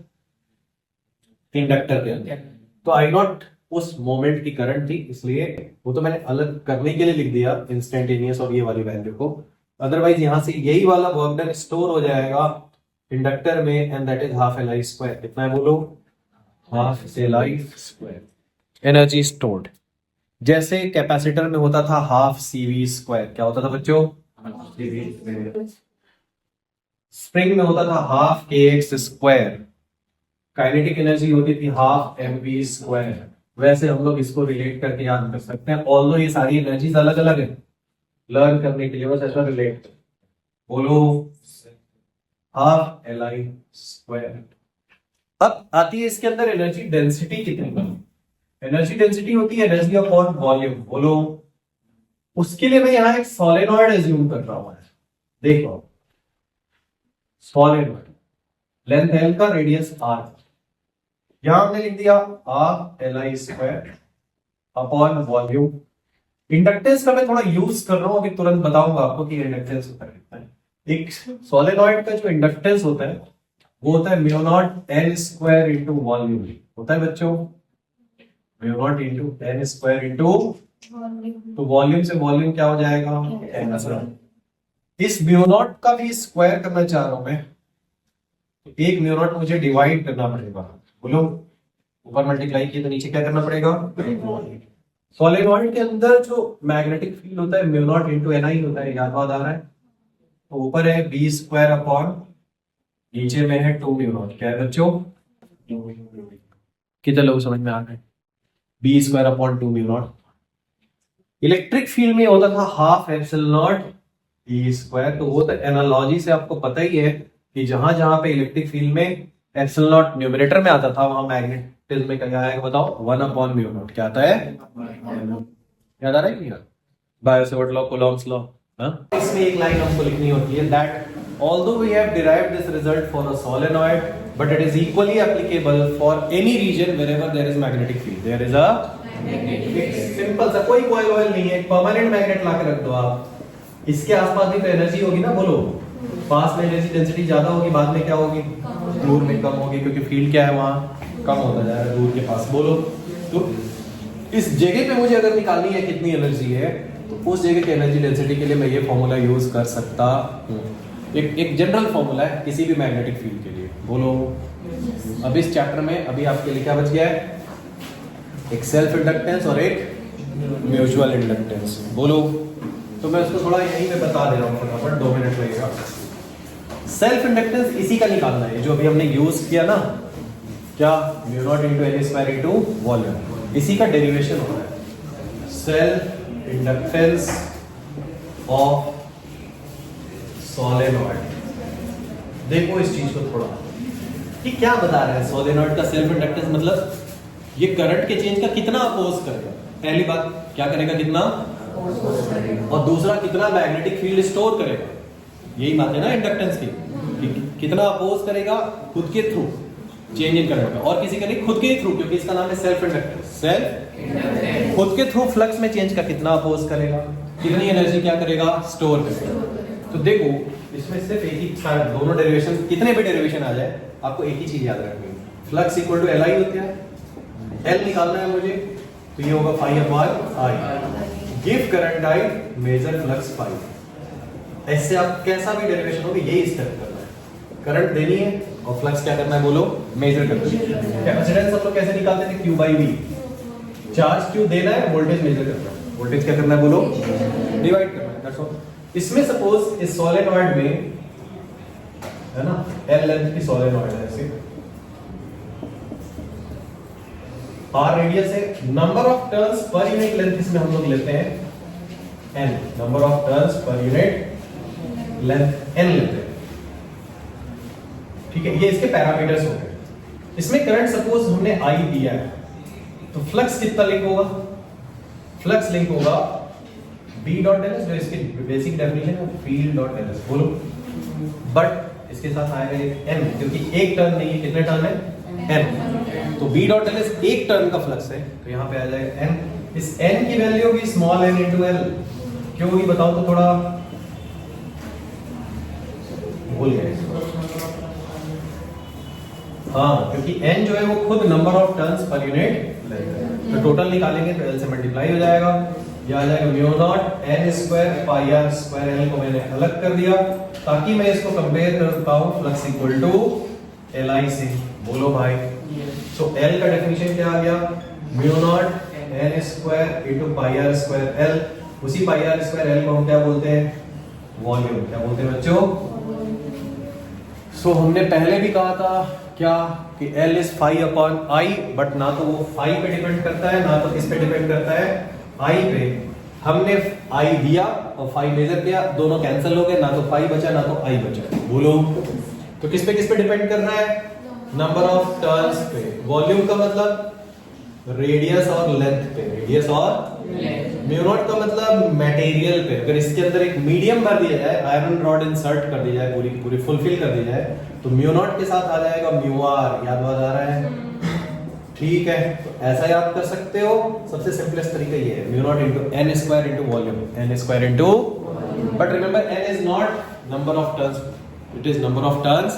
इंडक्टर के अंदर। तो आई नॉट उस मोमेंट की करंट थी, इसलिए वो तो मैंने अलग करने के लिए लिख दिया इंस्टेंटेनियस और ये वाली वैल्यू को। अदरवाइज यहां से यही वाला वर्क डन स्टोर हो जाएगा इंडक्टर में, and that is half L I square. कितना है बोलो, half L I square energy stored. जैसे कैपेसिटर में होता था हाफ सीवी स्क्वायर, क्या होता था बच्चों, स्प्रिंग में होता था हाफ के एक्स स्क्वायर, काइनेटिक एनर्जी होती थी हाफ एम वी स्क्वायर। वैसे हम लोग इसको रिलेट करके याद कर सकते हैं, ऑल्दो ये सारी एनर्जीज अलग अलग है, लर्न करने के लिए बस ऐसा रिलेट बोलो, हाफ एल आई स्क्वायर। अब आती है इसके अंदर एनर्जी डेंसिटी कितनी। एनर्जी डेंसिटी होती है एनर्जी अपॉन वॉल्यूम, बोलो। उसके लिए मैं यहां एक सॉलिनॉइड एज्यूम कर रहा हूं, देखो सॉलिनॉइड, लेंथ एल का, रेडियस आर। यहां हमने लिख दिया half L I square upon volume. Inductance का मैं थोड़ा यूज कर रहा हूं, अभी तुरंत बताऊंगा आपको कि इंडक्टेंस होता है। एक सोलेनॉइड का जो इंडक्टेंस होता है वो होता है mu naught N square into volume, होता है बच्चों, mu naught into N square into, तो वॉल्यूम से वॉल्यूम क्या हो जाएगा, एन। इस म्यू नॉट का भी स्क्वायर करना चाह रहा हूं मैं, तो एक म्यू नॉट मुझे डिवाइड करना पड़ेगा, बोलो ऊपर मल्टीप्लाई किए तो नीचे क्या करना पड़ेगा। सॉलिनॉइड के अंदर जो मैग्नेटिक फील्ड होता है म्यू नॉट इंटू एन आई होता है, याद बात आ रहा है। तो ऊपर है बी स्क्वायर अपॉन, नीचे में है 2 म्यू नॉट, क्या है बच्चों, कितने लोग समझ में आ गए, B square upon 2 mu naught. Electric field में होता था half epsilon naught E square, तो वो तो एनालॉजी से आपको पता ही है कि जहां जहां पे इलेक्ट्रिक फील्ड में एप्सिलॉन नॉट न्यूमरेटर में आता था, वहां मैग्नेटिज्म में क्या आएगा बताओ, 1 अपॉन म्यू नॉट। क्या आता है, याद आ रहा है कि बायोसेवर्ट लॉ, कूलॉम्स लॉ। इसमें एक लाइन हमको लिखनी होती है, that although we have derived this result for a solenoid, but it is equally applicable for any region wherever there is magnetic field. There is a simple सा, कोई coil oil नहीं है, परमानेंट मैग्नेट ला के रख दो आप, इसके आसपास भी तो एनर्जी होगी ना, बोलो। पास में एनर्जी डेंसिटी ज्यादा होगी, बाद में क्या होगी, दूर में कम होगी, क्योंकि फील्ड क्या है वहां, कम होता जा रहा है दूर के पास, बोलो। तो इस जगह पे मुझे अगर निकालनी है कितनी एनर्जी है, तो उस जगह की एनर्जी डेंसिटी के लिए मैं ये फॉर्मूला यूज कर सकता हूं। एक जनरल फॉर्मूला है किसी भी मैग्नेटिक फील्ड के लिए, बोलो। अब इस चैप्टर में अभी आपके लिए क्या बच गया है, एक सेल्फ इंडक्टेंस और एक म्यूचुअल इंडक्टेंस, बोलो। तो मैं उसको थोड़ा यहीं पे बता दे रहा हूँ, फटाफट 2 मिनट लगेगा। सेल्फ इंडक्टेंस इसी का निकालना है जो अभी हमने यूज किया ना, क्या, mu naught into N square into volume. इसी का डेरिवेशन हो रहा है, सेल्फ इंडक्टेंस ऑफ सोलेनॉइड। देखो इस चीज को थोड़ा कि क्या बता रहे हैं। सोलेनॉइड का सेल्फ इंडक्टेंस मतलब ये करंट के चेंज का कितना अपोज करेगा। पहली बात क्या करेगा, कितना, और दूसरा कितना मैग्नेटिक फील्ड स्टोर करेगा। यही बात है ना इंडक्टेंस की, कि कितना अपोज करेगा खुद के थ्रू चेंज इन करंट का, और किसी का नहीं खुद के थ्रू, क्योंकि इसका नाम है सेल्फ इंडक्टेंस। सेल्फ खुद के थ्रू फ्लक्स में चेंज का कितना अपोज करेगा, कितनी एनर्जी क्या करेगा, स्टोर करेगा। तो देखो इसमें सिर्फ एक ही, दोनों डेरिवेशन, कितने भी डेरिवेशन आ जाए आपको एक ही चीज याद रखनी है, फ्लक्स इक्वल टू LI होता है। L निकालना है मुझे, तो ये होगा phi upon I। Give current I, measure flux phi। ऐसे आप कैसा भी डेरिवेशन होगी यही स्टेप करना है, करंट देनी है और फ्लक्स क्या करना है बोलो, मेजर करना है। कैपेसिटेंस हम लोग कैसे निकालते थे, Q by V। Charge Q देना है, वोल्टेज मेजर करना है, वोल्टेज क्या करना है बोलो, डिवाइड करना है, दैट्स ऑल। इसमें सपोज इस सोलेनॉइड में है ना, L लेंथ की सोलेनॉइड है ऐसे, R रेडियस है, number of turns per unit length इसमें हम लोग लेते हैं N, number of turns per unit length N लेते हैं, ठीक है। ये इसके पैरामीटर्स हो गए। इसमें करंट सपोज हमने I दिया है, तो फ्लक्स कितना लिंक होगा, फ्लक्स लिंक होगा B डॉट ls, जो इसकी बेसिक डेफिनेशन है, फील्ड डॉट ls बोलो। बट इसके साथ आएगा एक n, क्योंकि एक टर्न नहीं है, कितने टर्न है, n। तो B डॉट ls एक टर्न का फ्लक्स है, तो यहाँ पे आ जाएगा n। इस n की वैल्यू होगी स्मॉल n इंटू l। क्यों होगी बताओ तो, थोड़ा भूल गए। हाँ, क्योंकि n जो है वो खुद number of turns per unit length है, तो टोटल निकालेंगे तो l से मल्टीप्लाई हो जाएगा, यह आ जाएगा mu naught n square pi r square. l को मैंने अलग कर दिया ताकि मैं इसको कंपेयर कर पाऊं फ्लक्स इक्वल टू LI से, बोलो भाई। सो L का डेफिनेशन क्या आ गया, mu not n square into pi r square l। उसी पाई r स्क्वायर l को हम क्या बोलते हैं, वॉल्यूम। क्या बोलते हैं बच्चों, सो हमने पहले भी कहा था क्या कि L is phi upon I, but ना तो वो phi पे डिपेंड करता है ना तो इस पे डिपेंड करता है I पे। हमने I दिया और phi मेजर किया, दोनों कैंसिल हो गए, ना तो phi बचा ना तो I बचा, बोलो। तो किस पे डिपेंड कर रहा है, नंबर ऑफ टर्न्स पे। वॉल्यूम का मतलब रेडियस और लेंथ पे, रेडियस और म्यू नॉट का मतलब मटेरियल पे। अगर इसके अंदर एक मीडियम भर दिया जाए, आयरन रॉड इंसर्ट कर दी जाए, पूरी फुलफिल कर दी जाए, तो म्यू नॉट के साथ आ जाएगा म्यू आर। याद आ रहा है, ठीक है। तो ऐसा याद कर सकते हो, सबसे सिंपलेस्ट तरीका ये है, mu not into n square into volume, n square into, but remember n is not number of turns, it is number of turns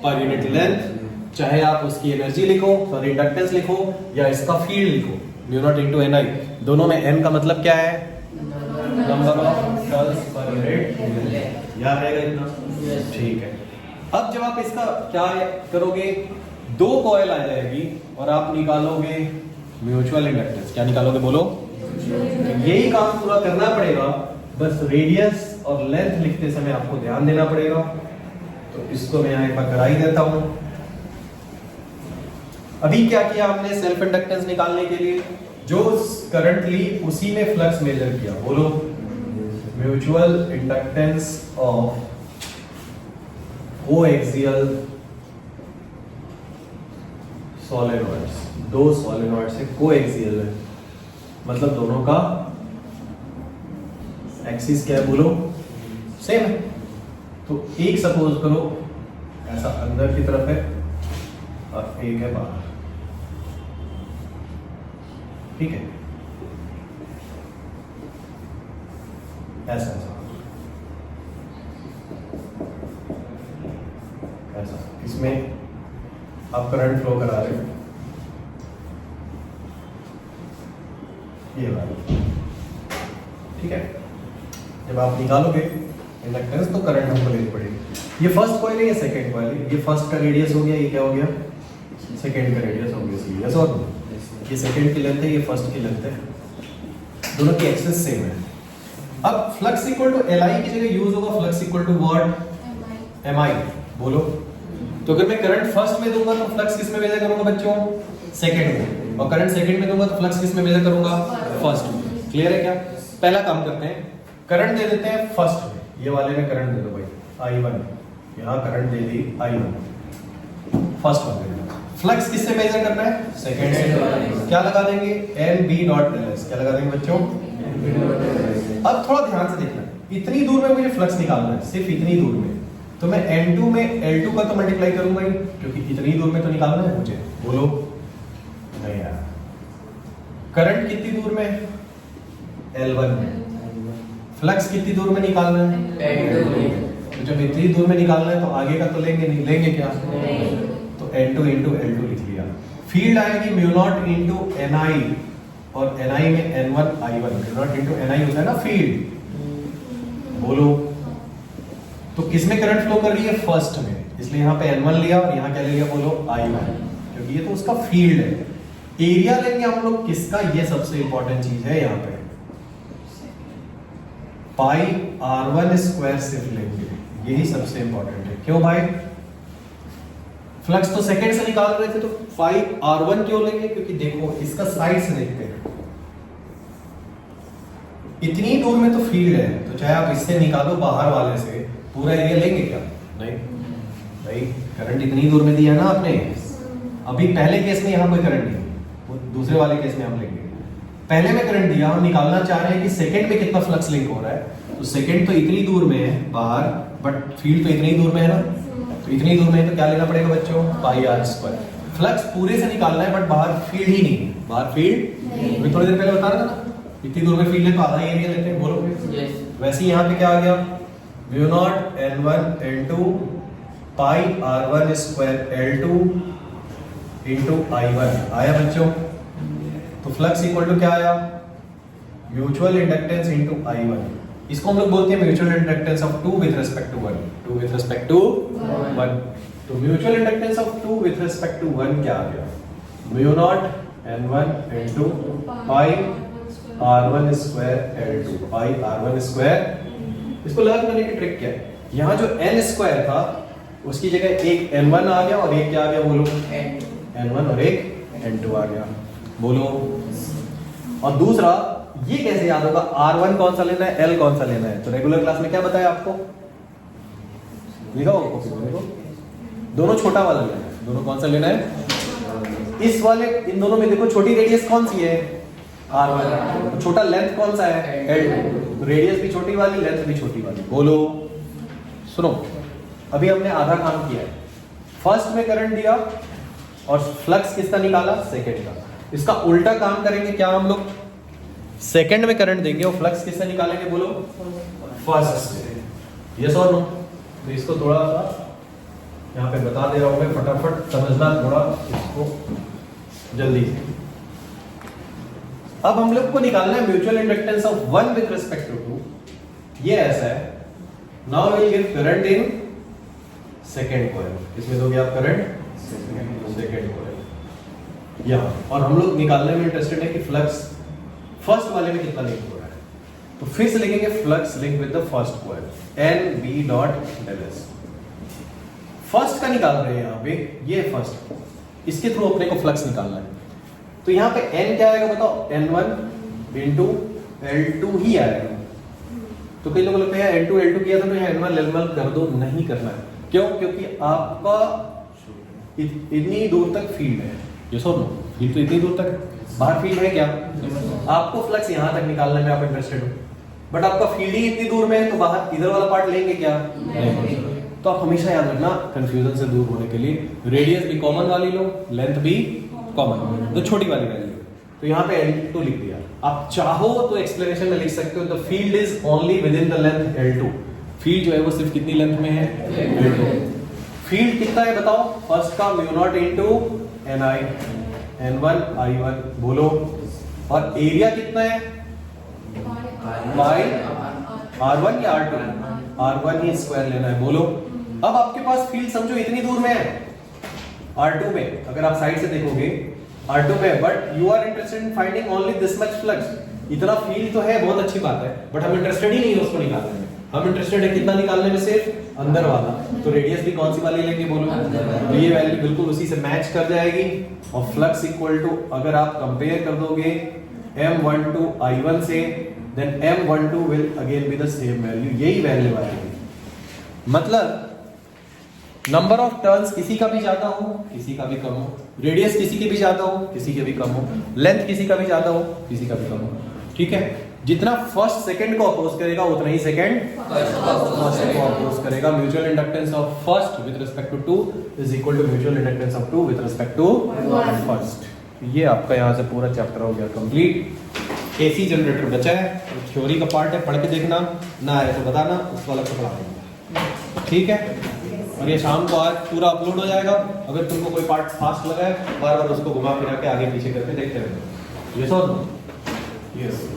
per unit length. चाहे आप उसकी एनर्जी लिखो, सॉरी इंडक्टेंस लिखो, या इसका फील्ड लिखो, म्यू नॉट इनटू ni। दोनों में n का मतलब क्या है, number of turns per unit. याद रहेगा इतना, ठीक है। अब जब आप इसका क्या करोगे, दो कॉइल आ जाएगी और आप निकालोगे म्यूचुअल इंडक्टेंस। क्या निकालोगे बोलो, यही काम पूरा करना पड़ेगा, बस रेडियस और लेंथ लिखते समय आपको ध्यान देना पड़ेगा। तो इसको मैं यहाँ एक बार करा ही देता हूं। अभी क्या किया हमने, सेल्फ इंडक्टेंस निकालने के लिए जो करंट ली उसी में फ्लक्स मेजर किया, बोलो। Mutual inductance of coaxial solenoids, दो सोलेनॉइड से कोएक्सियल है, मतलब दोनों का एक्सिस क्या है बोलो, सेम है। तो एक सपोज करो ऐसा अंदर की तरफ है और एक है बाहर, ठीक है, ऐसा ऐसा इसमें आप करंट फ्लो करा रहे हो, ये वाला, ठीक है। जब आप निकालोगे इंडक्टेंस तो करंट हमको लेनी पड़ेगी। ये फर्स्ट कॉइल है, ये सेकंड कॉइल है, ये फर्स्ट का रेडियस हो गया, ये क्या हो गया, सेकंड का रेडियस हो गया, यस और ये सेकंड की लेंथ है, ये फर्स्ट की लेंथ है, दोनों की एक्सिस सेम है। अब फ्लक्स इक्वल टू LI की जगह यूज होगा flux equal to what, MI, बोलो। तो अगर मैं करंट फर्स्ट में दूंगा तो फ्लक्स किस में मेजर करूंगा बच्चों, सेकंड में। और करंट सेकंड में दूंगा तो फ्लक्स किस में मेजर करूंगा? फर्स्ट में। क्लियर है क्या? पहला काम करते हैं, करंट दे देते हैं फर्स्ट में, ये वाले में करंट दे दो भाई I1, यहाँ करंट दे दी I1 फर्स्ट वाले में। फ्लक्स किससे मेजर करना है? सेकंड से। क्या लगा देंगे? NB.ls। क्या लगा देंगे बच्चों? अब थोड़ा ध्यान से देखना, इतनी दूर में मुझे फ्लक्स निकालना है, सिर्फ इतनी दूर में, तो मैं N2 में L2 का तो मल्टीप्लाई करूंगा ही, क्योंकि इतनी दूर में तो निकालना है मुझे। बोलो नहीं यार। करंट कितनी दूर में? L1 में। फ्लक्स कितनी दूर में निकालना है? तो जब इतनी दूर में निकालना है तो आगे का तो लेंगे नहीं, लेंगे क्या? तो N2 into L2 लिख लिया। फील्ड आएगी म्यू नॉट इंटू NI, और NI में N1 I1, mu naught into NI होता है ना फील्ड। बोलो तो किसमें करंट फ्लो कर रही है? फर्स्ट में, इसलिए यहाँ पे N1 लिया और यहाँ क्या ले लिया? बोलो I1, क्योंकि ये तो उसका फील्ड है। एरिया लेंगे हम लोग किसका? ये सबसे इंपॉर्टेंट चीज है यहाँ पे, पाई R1 स्क्वायर सिर्फ लेंगे, यही सबसे इंपॉर्टेंट है। क्यों भाई? फ्लक्स तो सेकंड से निकाल रहे थे, तो पाई R1 क्यों लेंगे? क्योंकि देखो इसका साइड से देखते हैं, इतनी दूर में तो फील्ड है, तो चाहे आप इससे निकालो बाहर वाले से, पूरा एरिया लेंगे क्या? नहीं भाई, करंट इतनी दूर में दिया ना आपने। अभी पहले केस में यहाँ कोई करंट नहीं, वो दूसरे वाले केस में हम लेंगे। पहले में करंट दिया, हम निकालना चाह रहे हैं कि सेकंड में कितना फ्लक्स लिंक हो रहा है, तो सेकंड तो इतनी दूर में है बाहर, बट फील्ड तो इतनी दूर में है ना, तो इतनी दूर में है तो क्या लेना पड़ेगा बच्चों? पाई R स्क्वायर। फ्लक्स पूरे से निकालना है, बट बाहर फील्ड ही नहीं है। बाहर फील्ड अभी थोड़ी देर पहले बता रहा था ना, इतनी दूर में फील्ड है तो आधा एरिया लेते हैं। बोलो वैसे ही यहाँ पे क्या आ गया? Mu naught N1 N2 pi R1 square L2 into I1 आया बच्चों। तो फ्लक्स इक्वल टू क्या आया? Mutual inductance into I1। इसको हम लोग बोलते हैं mutual inductance of 2 with respect to 1, 2 with respect to 1। तो mutual inductance of 2 with respect to 1 क्या आ गया? Mu naught N1 N2 pi R1 square L2 pi R1 square. इसको लर्न करने की ट्रिक क्या है? यहाँ जो N स्क्वायर था उसकी जगह एक N1 आ गया और एक क्या आ गया? बोलो N1 और एक N2 आ गया। बोलो। और दूसरा ये कैसे याद होगा? R1 कौन सा लेना है, L कौन सा लेना है? तो रेगुलर क्लास में क्या बताया आपको? लिखा होगा कॉपी में, देखो दोनों छोटा वाला लेना है। दोनों कौन सा लेना है? इस वाले, इन दोनों में देखो छोटी रेडियस कौन सी है? R1। छोटा लेंथ कौन सा है? L2। रेडियस भी छोटी वाली, लेंथ भी छोटी वाली। बोलो। सुनो, अभी हमने आधा काम किया है। फर्स्ट में करंट दिया और फ्लक्स किसका निकाला? सेकंड का। इसका उल्टा काम करेंगे क्या हम लोग? सेकंड में करंट देंगे और फ्लक्स किससे निकालेंगे? बोलो फर्स्ट से। यस और नो? तो इसको थोड़ा सा यहाँ पे बता दे रहा हूं मैं, फटाफट समझना थोड़ा इसको जल्दी से। अब हम लोग को निकालना है mutual inductance of 1 with respect to 2। ये ऐसा है, now we will give current in second coil. इसमें दोगे आप करंट सेकंड कॉइल यहाँ, और हम लोग निकालने में इंटरेस्टेड है कि फ्लक्स फर्स्ट वाले में कितना लिंक हो रहा है। तो फिर से लिखेंगे flux link with the first coil NB.ls। First का निकाल रहे हैं यहाँ पे, ये फर्स्ट, इसके थ्रू अपने को फ्लक्स निकालना है। तो यहाँ पे N क्या आएगा बताओ? N1 इंटू L2 ही आएगा। तो कई लोग लगता है N2 L2 किया था तो यहाँ N1 L1 कर दो, नहीं करना है। क्यों? क्योंकि आपका इतनी दूर तक फील्ड है। ये सो नो, फील्ड तो इतनी दूर तक है, बाहर फील्ड है क्या? आपको फ्लक्स यहाँ तक निकालने में आप इंटरेस्टेड हो, बट आपका फील्ड ही इतनी दूर में है, तो बाहर इधर वाला पार्ट लेंगे क्या? नहीं। तो आप हमेशा याद रखना, कंफ्यूजन से दूर होने के लिए रेडियस भी कॉमन वाली लो, लेंथ भी कॉमन, तो छोटी वाली वैल्यू। तो यहाँ पे L2 लिख दिया। आप चाहो तो एक्सप्लेनेशन में लिख सकते हो, the field is only with in the length L2। Field जो है वो सिर्फ कितनी लेंथ में है? L2। फील्ड कितना है बताओ? फर्स्ट का mu naught into NI, N1 I1। बोलो। और एरिया कितना है? बाय R1 या R2? R1 ही स्क्वायर लेना है। बोलो। अब आपके पास फील्ड समझो इतनी दूर में है, R2 में, अगर आप साइड से देखोगे R2 में, but you are interested in finding only this much flux. इतना फील्ड तो है, बहुत अच्छी बात है, बट हम इंटरेस्टेड ही नहीं है उसको निकालने में। हम इंटरेस्टेड है कितना निकालने में, सिर्फ अंदर वाला। तो रेडियस भी कौन सी वाली लेंगे बोलो, तो ये वैल्यू बिल्कुल उसी से मैच कर जाएगी। और फ्लक्स इक्वल टू, अगर आप कंपेयर कर दोगे M12 I1 से, then M12 will again be the same value, यही वैल्यू आएगी। मतलब नंबर ऑफ टर्न्स किसी का भी ज्यादा हो, किसी का भी कम हो, रेडियस किसी के भी ज्यादा हो, किसी के भी कम हो, लेंथ किसी का भी ज्यादा हो, किसी का भी कम हो, ठीक है। जितना फर्स्ट सेकंड को अपोज करेगा उतना ही सेकंड फर्स्ट को अपोज करेगा। Mutual inductance of first with respect to 2 is equal to mutual inductance of 2 with respect to first. ये आपका यहाँ से पूरा चैप्टर हो गया कंप्लीट। एसी जनरेटर बचा है, थ्योरी का पार्ट है, पढ़ के देखना, ना आए तो बताना, उसको अलग से पढ़ा देंगे, ठीक है। और ये शाम को आज पूरा अपलोड हो जाएगा। अगर तुमको कोई पार्ट फास्ट लगा है, बार बार उसको घुमा फिरा के आगे पीछे करके देखते रहना। ये सो यस